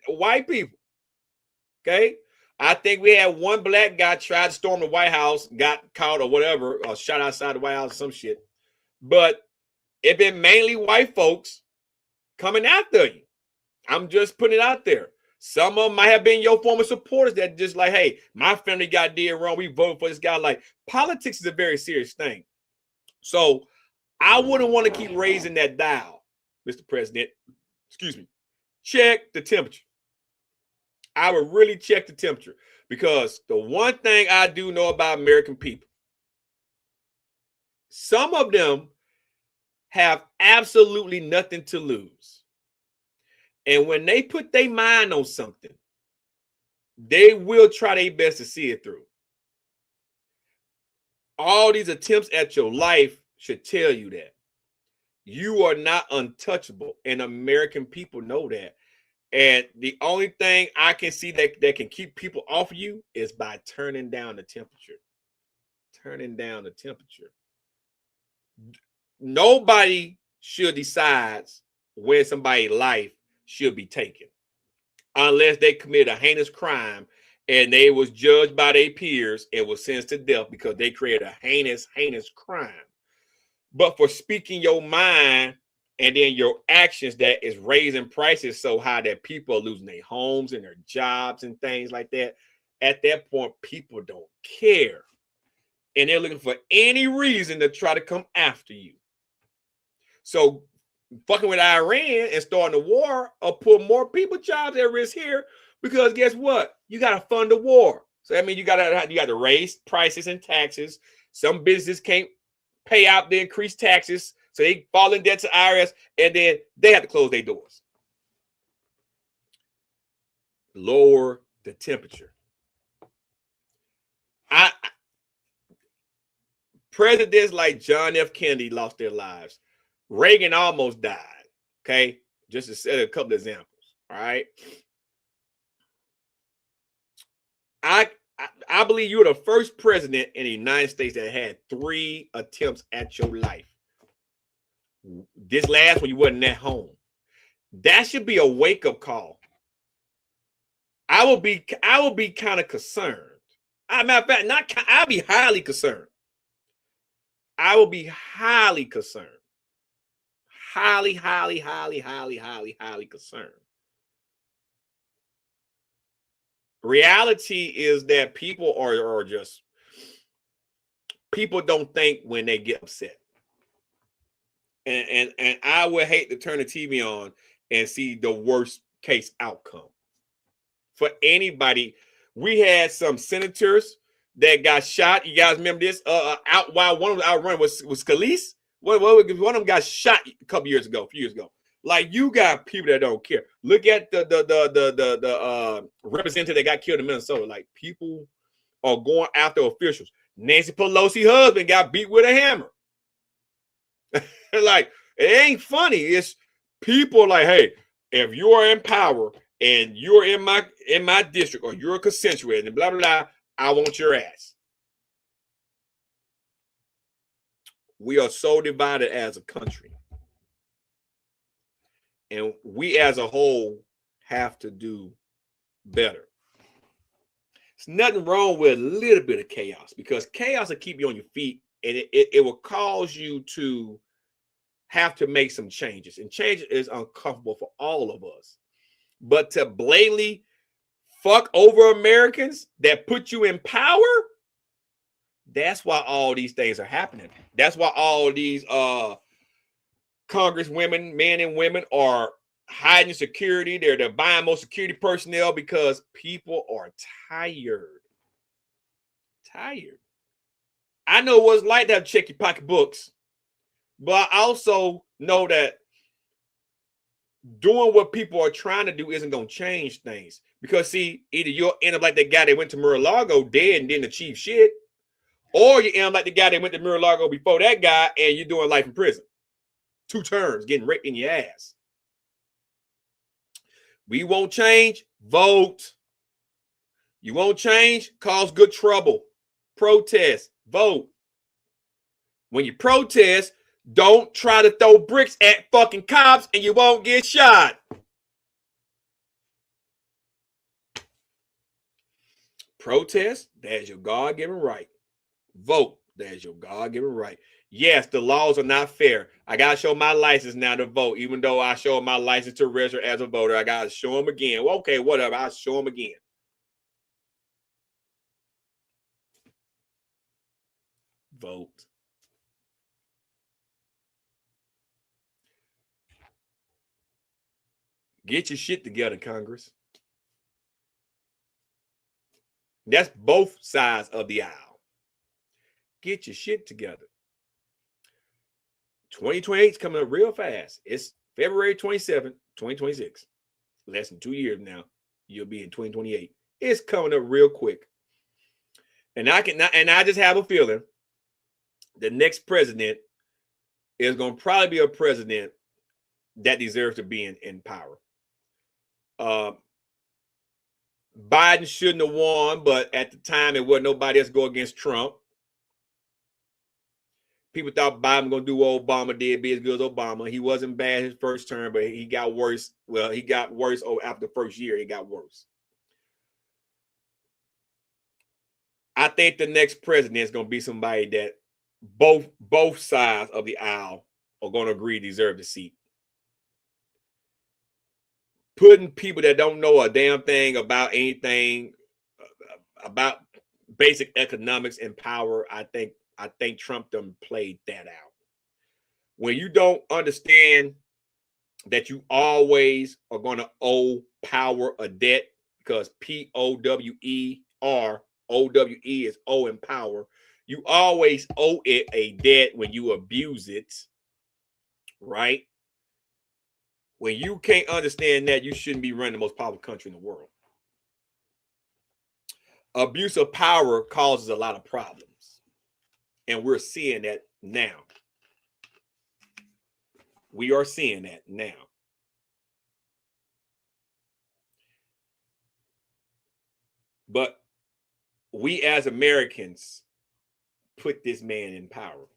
white people. Okay? I think we had one black guy try to storm the White House, got caught or whatever, or shot outside the White House or some shit. But it been mainly white folks coming after you. I'm just putting it out there. Some of them might have been your former supporters that just like, hey, my family got did wrong. We voted for this guy. Like, politics is a very serious thing. So I wouldn't want to keep raising that dial, Mr. President. Excuse me. Check the temperature. I would really check the temperature because the one thing I do know about American people, some of them have absolutely nothing to lose. And when they put their mind on something, they will try their best to see it through. All these attempts at your life should tell you that. You are not untouchable, and American people know that. And the only thing I can see that can keep people off of you is by turning down the temperature. Turning down the temperature. Nobody should decide when somebody's life should be taken unless they committed a heinous crime and they was judged by their peers and was sentenced to death because they created a heinous crime. But for speaking your mind and then your actions that is raising prices so high that people are losing their homes and their jobs and things like that, at that point, people don't care. And they're looking for any reason to try to come after you. So fucking with Iran and starting a war or put more people jobs at risk here, because guess what? You got to fund the war. So I mean, you got to raise prices and taxes. Some businesses can't pay out the increased taxes, so they fall in debt to IRS, and then they have to close their doors. Lower the temperature. Presidents like John F. Kennedy lost their lives. Reagan almost died. Okay, just to set a couple of examples. All right. I believe you were the first president in the United States that had 3 attempts at your life. This last one, you wasn't at home. That should be a wake-up call. I will be kind of concerned. Matter of fact, I'll be highly concerned. I will be highly concerned. Highly concerned. Reality is that people are just, people don't think when they get upset. And I would hate to turn the TV on and see the worst case outcome for anybody. We had some senators that got shot. You guys remember this? Out while one of them outrun was Scalise. One of them got shot a few years ago. Like, you got people that don't care. Look at the representative that got killed in Minnesota. Like, people are going after officials. Nancy Pelosi's husband got beat with a hammer. Like, it ain't funny. It's people like, hey, if you are in power and you're in my district, or you're a constituent and blah blah blah, I want your ass. We are so divided as a country. And we as a whole have to do better. There's nothing wrong with a little bit of chaos, because chaos will keep you on your feet, and it will cause you to have to make some changes. And change is uncomfortable for all of us. But to blatantly fuck over Americans that put you in power, that's why all these things are happening. That's why all these congresswomen, men and women, are hiding security. They're buying more security personnel because people are tired. I know what it's like to have to check your pocketbooks, but I also know that doing what people are trying to do isn't going to change things. Because, see, either you'll end up like that guy that went to Mar-a-Lago dead and didn't achieve shit, or you end up like the guy that went to Mar-a-Lago before that guy and you're doing life in prison. 2 terms, getting raped in your ass. We won't change, vote. You won't change, cause good trouble. Protest, vote. When you protest, don't try to throw bricks at fucking cops and you won't get shot. Protest, that's your God-given right. Vote, that's your God-given right. Yes, the laws are not fair. I got to show my license now to vote. Even though I show my license to register as a voter, I got to show them again. Well, okay, whatever. I'll show them again. Vote. Get your shit together, Congress. That's both sides of the aisle. Get your shit together. 2028 is coming up real fast. It's February 27th, 2026. Less than 2 years now. You'll be in 2028. It's coming up real quick. And I just have a feeling the next president is going to probably be a president that deserves to be in power. Biden shouldn't have won, but at the time it wasn't nobody else go against Trump. People thought Biden was gonna do what Obama did, be as good as Obama. He wasn't bad his first term, but he got worse. Well, he got worse after the first year. He got worse. I think the next president is gonna be somebody that both sides of the aisle are gonna agree deserve the seat. Putting people that don't know a damn thing about anything about basic economics and power, I think Trump done played that out. When you don't understand that you always are going to owe power a debt, because POWER, OWE is O in power. You always owe it a debt when you abuse it, right? When you can't understand that, you shouldn't be running the most powerful country in the world. Abuse of power causes a lot of problems, and we're seeing that now. We are seeing that now. But we as Americans put this man in power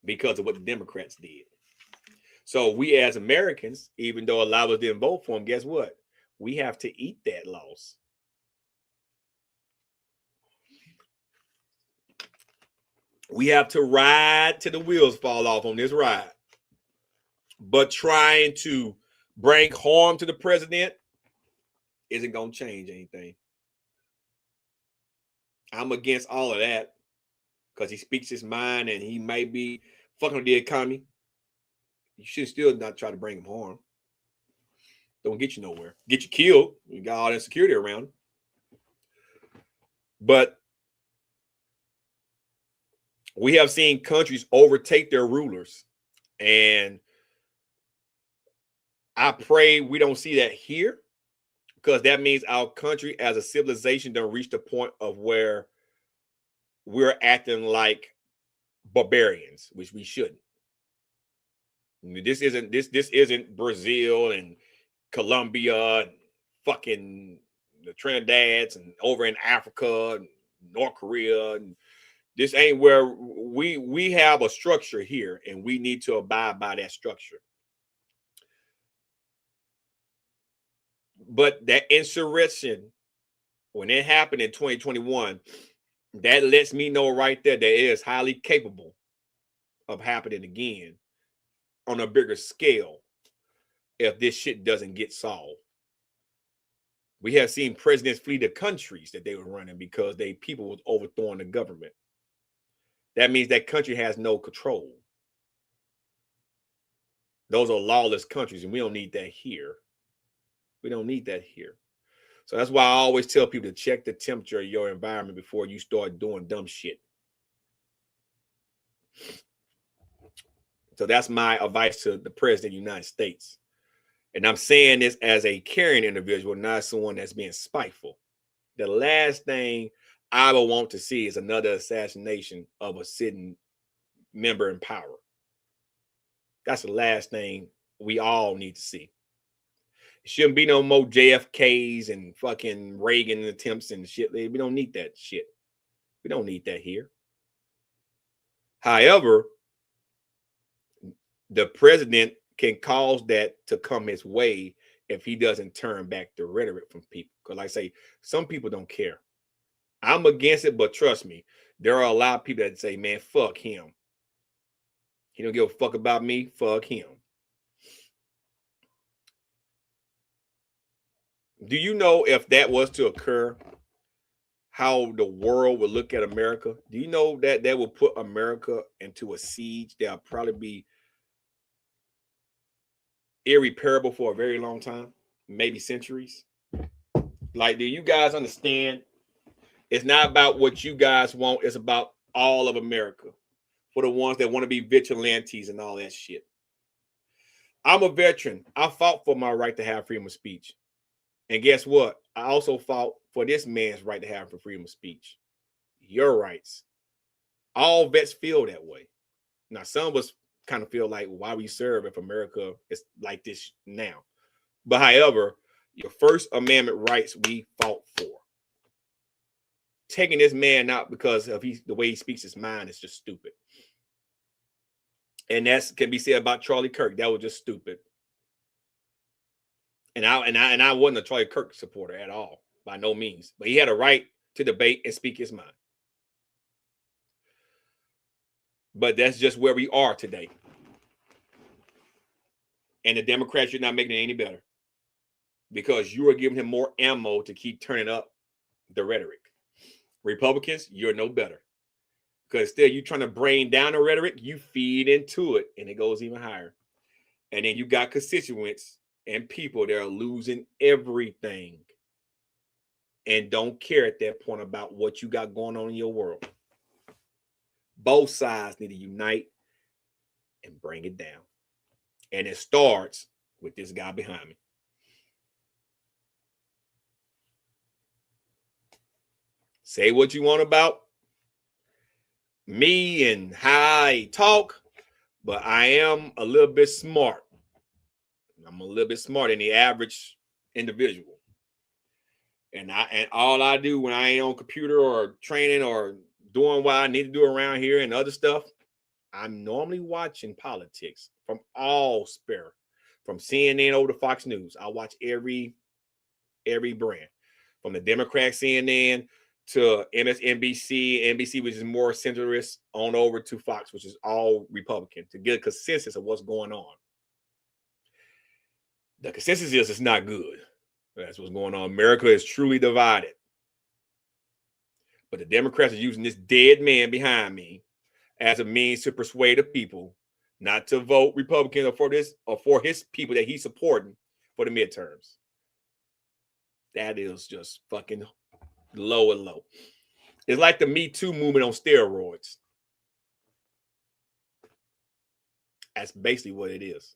because of what the Democrats did. So we as Americans, even though a lot of us didn't vote for him, guess what? We have to eat that loss. We have to ride till the wheels fall off on this ride. But trying to bring harm to the president isn't going to change anything. I'm against all of that because he speaks his mind and he might be fucking with the economy. You should still not try to bring him harm. Don't get you nowhere. Get you killed. You got all that security around. But we have seen countries overtake their rulers. And I pray we don't see that here, because that means our country as a civilization don't reach the point of where we're acting like barbarians, which we shouldn't. This isn't Brazil and Colombia and fucking the Trinidadians and over in Africa and North Korea. And this ain't where we have a structure here, and we need to abide by that structure. But that insurrection, when it happened in 2021, that lets me know right there that it is highly capable of happening again on a bigger scale if this shit doesn't get solved. We have seen presidents flee the countries that they were running because people was overthrowing the government. That means that country has no control. Those are lawless countries, and we don't need that here. We don't need that here. So that's why I always tell people to check the temperature of your environment before you start doing dumb shit. So that's my advice to the president of the United States. And I'm saying this as a caring individual, not someone that's being spiteful. The last thing I would want to see is another assassination of a sitting member in power. That's the last thing we all need to see. It shouldn't be no more JFKs and fucking Reagan attempts and shit. We don't need that shit. We don't need that here. However, the president can cause that to come his way if he doesn't turn back the rhetoric from people. Because like I say, some people don't care. I'm against it, but trust me, there are a lot of people that say, man, fuck him. He don't give a fuck about me. Fuck him. Do you know if that was to occur, how the world would look at America? Do you know that that will put America into a siege that'll probably be irreparable for a very long time, maybe centuries? Like, do you guys understand? It's not about what you guys want. It's about all of America, for the ones that want to be vigilantes and all that shit. I'm a veteran. I fought for my right to have freedom of speech. And guess what? I also fought for this man's right to have freedom of speech. Your rights. All vets feel that way. Now, some of us kind of feel like, why we serve if America is like this now? But however, your First Amendment rights we fought for. Taking this man out because of the way he speaks his mind is just stupid. And that can be said about Charlie Kirk. That was just stupid. And I wasn't a Charlie Kirk supporter at all, by no means. But he had a right to debate and speak his mind. But that's just where we are today. And the Democrats, you're not making it any better, because you are giving him more ammo to keep turning up the rhetoric. Republicans, you're no better, because instead you trying to brain down the rhetoric, you feed into it, and it goes even higher. And then you got constituents and people that are losing everything and don't care at that point about what you got going on in your world. Both sides need to unite and bring it down. And it starts with this guy behind me. Say what you want about me and how I talk, but I am a little bit smart. I'm a little bit smarter than the average individual. And all I do when I ain't on computer or training or doing what I need to do around here and other stuff, I'm normally watching politics from all spare, from CNN over to Fox News. I watch every brand, from the Democrat CNN to MSNBC, NBC, which is more centrist, on over to Fox, which is all Republican, to get a consensus of what's going on. The consensus is it's not good. That's what's going on. America is truly divided. But the Democrats are using this dead man behind me as a means to persuade the people not to vote Republican or for his people that he's supporting for the midterms. That is just fucking low and low. It's like the Me Too movement on steroids. That's basically what it is.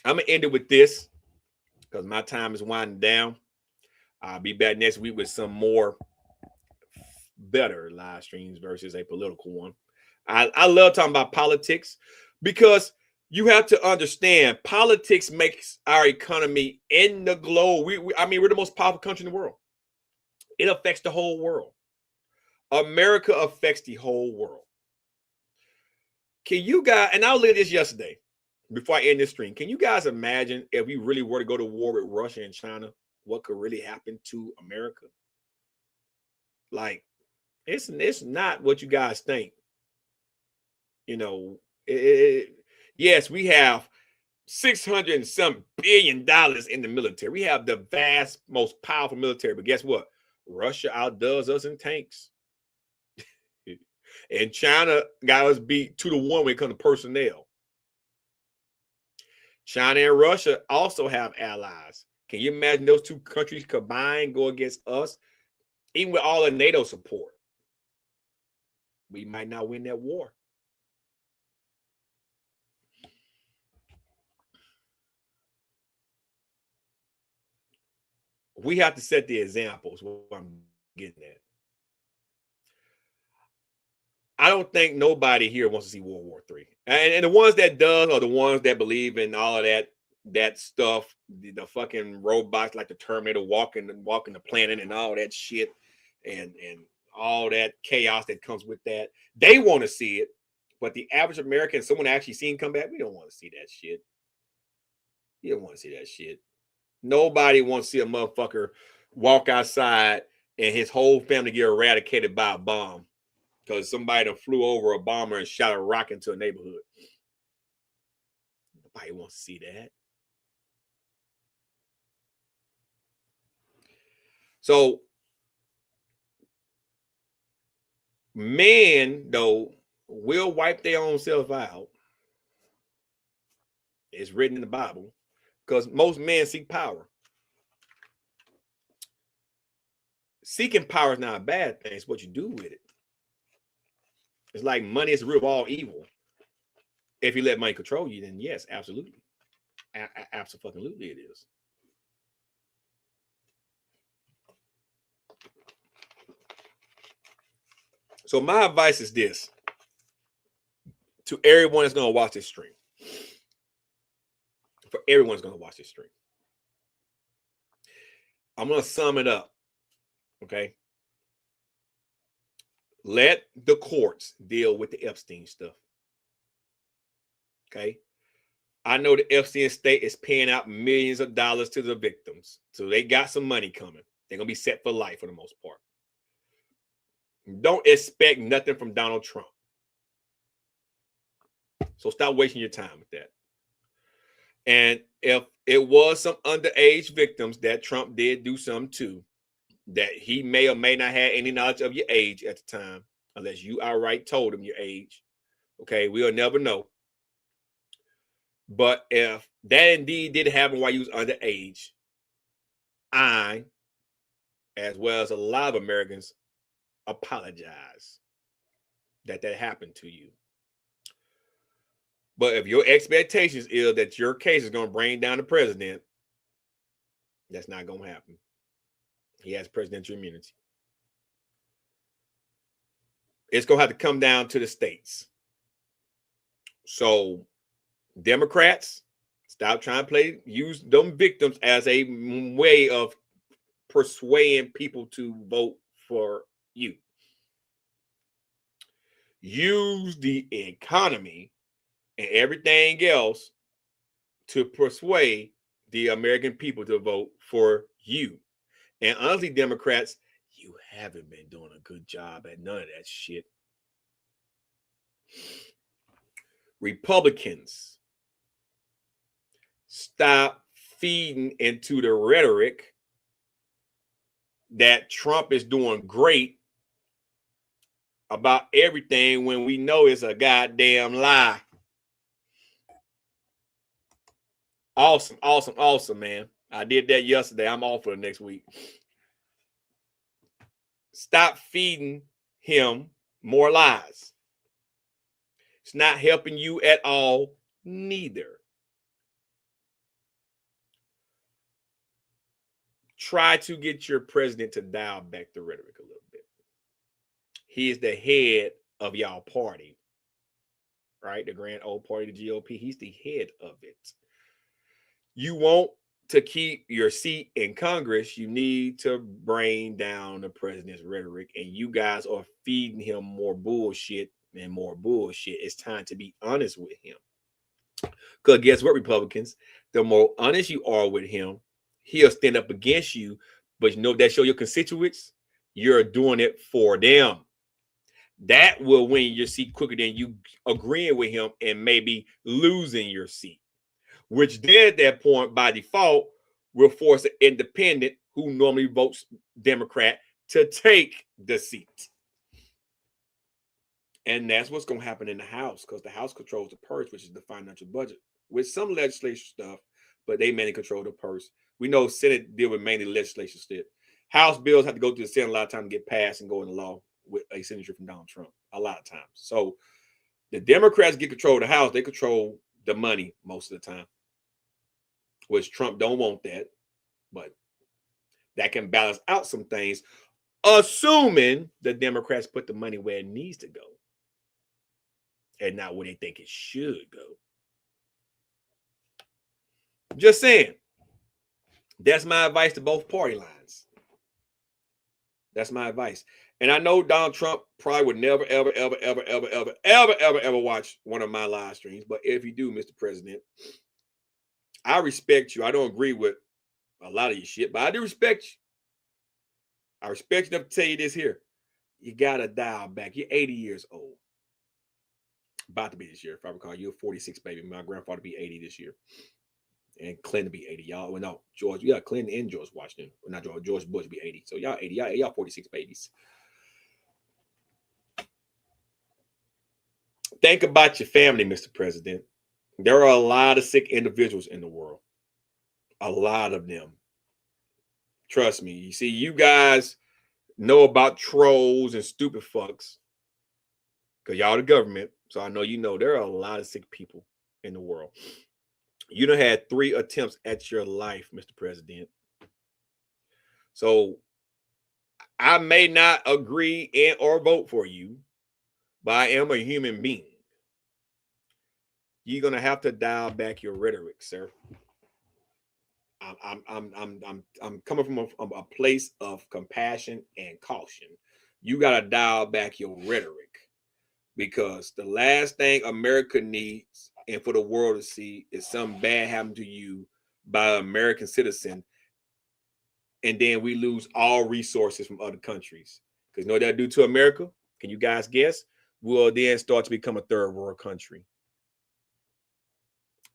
I'm going to end it with this because my time is winding down. I'll be back next week with some more better live streams versus a political one. I love talking about politics because you have to understand politics makes our economy in the globe. We're the most powerful country in the world. It affects the whole world. America affects the whole world. Can you guys, and I looked at this yesterday before I end this stream, can you guys imagine if we really were to go to war with Russia and China, what could really happen to America? Like, it's not what you guys think. You know, yes, we have $600 and some billion in the military. We have the vast, most powerful military. But guess what? Russia outdoes us in tanks. And China got us beat 2-1 when it comes to personnel. China and Russia also have allies. Can you imagine those two countries combined go against us? Even with all the NATO support, we might not win that war. We have to set the examples, what I'm getting at. I don't think nobody here wants to see World War III. And the ones that does are the ones that believe in all of that stuff, the fucking robots like the Terminator walking the planet and all that shit and all that chaos that comes with that. They want to see it, but the average American, someone actually seen come back, we don't want to see that shit. You don't want to see that shit. Nobody wants to see a motherfucker walk outside and his whole family get eradicated by a bomb because somebody flew over a bomber and shot a rock into a neighborhood. Nobody wants to see that. So, men, though, will wipe their own self out. It's written in the Bible because most men seek power. Seeking power is not a bad thing. It's what you do with it. It's like money is the root of all evil. If you let money control you, then yes, absolutely. Absolutely it is. So my advice is this to everyone that's going to watch this stream. For everyone that's going to watch this stream. I'm going to sum it up. Okay. Let the courts deal with the Epstein stuff. Okay. I know the Epstein estate is paying out millions of dollars to the victims. So they got some money coming. They're going to be set for life for the most part. Don't expect nothing from Donald Trump. So stop wasting your time with that. And if it was some underage victims that Trump did do something to, that he may or may not have any knowledge of your age at the time, unless you outright told him your age. Okay, we'll never know. But if that indeed did happen while you was underage, I, as well as a lot of Americans, apologize that happened to you. But if your expectations is that your case is going to bring down the president, that's not going to happen. He has presidential immunity. It's going to have to come down to the states. So Democrats, stop trying to use them victims as a way of persuading people to vote for you. Use the economy and everything else to persuade the American people to vote for you. And honestly, Democrats, you haven't been doing a good job at none of that shit. Republicans, stop feeding into the rhetoric that Trump is doing great about everything when we know it's a goddamn lie. Awesome, man. I did that yesterday. I'm off for the next week. Stop feeding him more lies. It's not helping you at all, neither. Try to get your president to dial back the rhetoric a little bit. He is the head of y'all party, right? The grand old party, the GOP. He's the head of it. You want to keep your seat in Congress, you need to bring down the president's rhetoric, and you guys are feeding him more bullshit and more bullshit. It's time to be honest with him. Because guess what, Republicans? The more honest you are with him, he'll stand up against you. But you know that show your constituents? You're doing it for them. That will win your seat quicker than you agreeing with him and maybe losing your seat. Which then at that point, by default, will force an independent who normally votes Democrat to take the seat. And that's what's going to happen in the House, because the House controls the purse, which is the financial budget, with some legislation stuff, but they mainly control the purse. We know Senate deal with mainly legislation stuff. House bills have to go through the Senate a lot of times to get passed and go into law with a signature from Donald Trump a lot of times. So the Democrats get control of the House. They control the money most of the time, which Trump don't want that, but that can balance out some things, assuming the Democrats put the money where it needs to go and not where they think it should go. Just saying. That's my advice to both party lines. That's my advice. And I know Donald Trump probably would never, ever watch one of my live streams. But if you do, Mr. President, I respect you. I don't agree with a lot of your shit, but I do respect you. I respect you enough to tell you this here. You got to dial back. You're 80 years old. About to be this year, if I recall. You're 46, baby. My grandfather be 80 this year. And Clinton be 80. Y'all, well, no, George, you got Clinton and George Washington. Well, not George Bush be 80. So y'all 80. Y'all 46 babies. Think about your family, Mr. President. There are a lot of sick individuals in the world. A lot of them. Trust me. You see, you guys know about trolls and stupid fucks because y'all the government. So I know you know there are a lot of sick people in the world. You done had 3 attempts at your life, Mr. President. So I may not agree and or vote for you, but I am a human being. You're gonna have to dial back your rhetoric, sir. I'm coming from a place of compassion and caution. you got to dial back your rhetoric, because the last thing America needs and for the world to see is something bad happen to you by an American citizen, and then we lose all resources from other countries. Because you know what that'll do to America? Can you guys guess? We'll then start to become a third world country.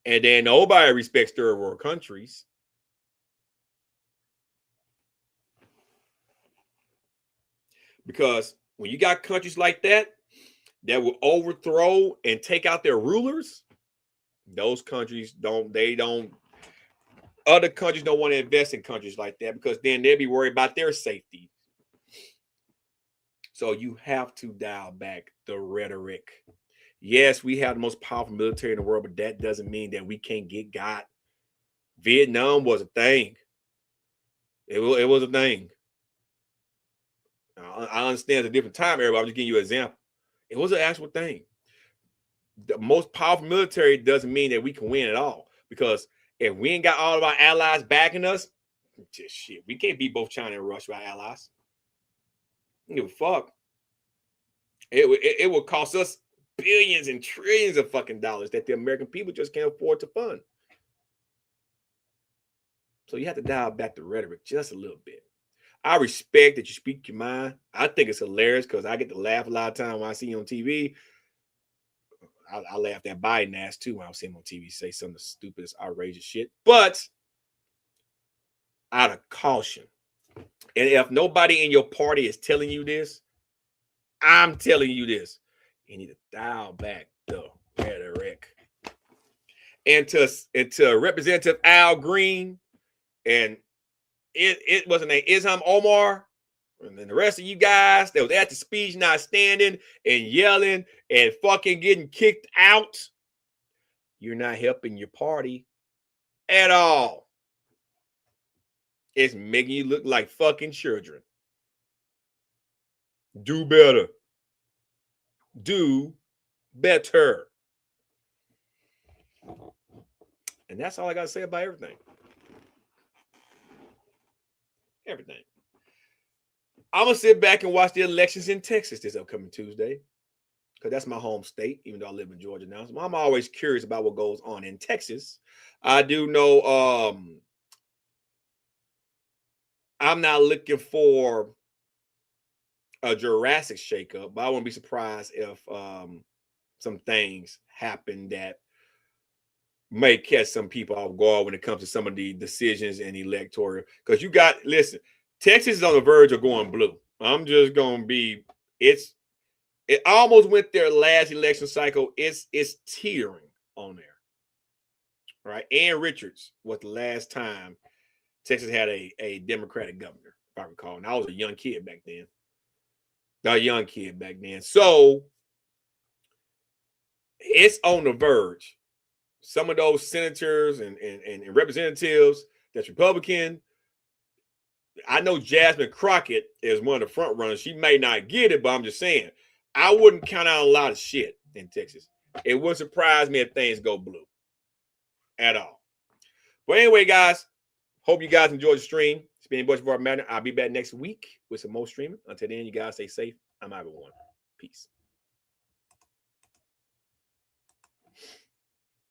And then nobody respects third world countries. Because when you got countries like that will overthrow and take out their rulers, those countries other countries don't want to invest in countries like that, because then they'll be worried about their safety. So you have to dial back the rhetoric. Yes, we have the most powerful military in the world, but that doesn't mean that we can't get got. Vietnam was a thing. It was a thing. I understand it's a different time era, but I'm just giving you an example. It was an actual thing. The most powerful military doesn't mean that we can win at all, because if we ain't got all of our allies backing us, just shit, we can't beat both China and Russia, our allies. I don't give a fuck. It will cost us billions and trillions of fucking dollars that the American people just can't afford to fund. So you have to dial back the rhetoric just a little bit. I respect that you speak your mind. I think it's hilarious because I get to laugh a lot of time when I see you on TV. I laughed at Biden ass too when I see him on TV say some of the stupidest, outrageous shit. But out of caution, and if nobody in your party is telling you this, I'm telling you this. You need to dial back the rhetoric. And to Representative Al Green, and it was a name, Ilhan Omar, and then the rest of you guys that was at the speech not standing and yelling and fucking getting kicked out, you're not helping your party at all. It's making you look like fucking children. Do better. Do better. And that's all I got to say about everything. Everything. I'm going to sit back and watch the elections in Texas this upcoming Tuesday, because that's my home state, even though I live in Georgia now. So I'm always curious about what goes on in Texas. I do know I'm not looking for a Jurassic shakeup, but I wouldn't be surprised if some things happen that may catch some people off guard when it comes to some of the decisions and electoral. Because listen, Texas is on the verge of going blue. I'm just going to be, it almost went their last election cycle. It's teetering on there. All right. Ann Richards was the last time Texas had a Democratic governor, if I recall. And I was a young kid back then. So it's on the verge. Some of those senators and representatives that's Republican, I know Jasmine Crockett is one of the front runners. She may not get it, but I'm just saying, I wouldn't count out a lot of shit in Texas. It wouldn't surprise me if things go blue at all. But anyway, guys, hope you guys enjoyed the stream. It's been Bush Savar Matner. I'll be back next week with some more streaming. Until then, you guys stay safe. I'm everyone. Peace.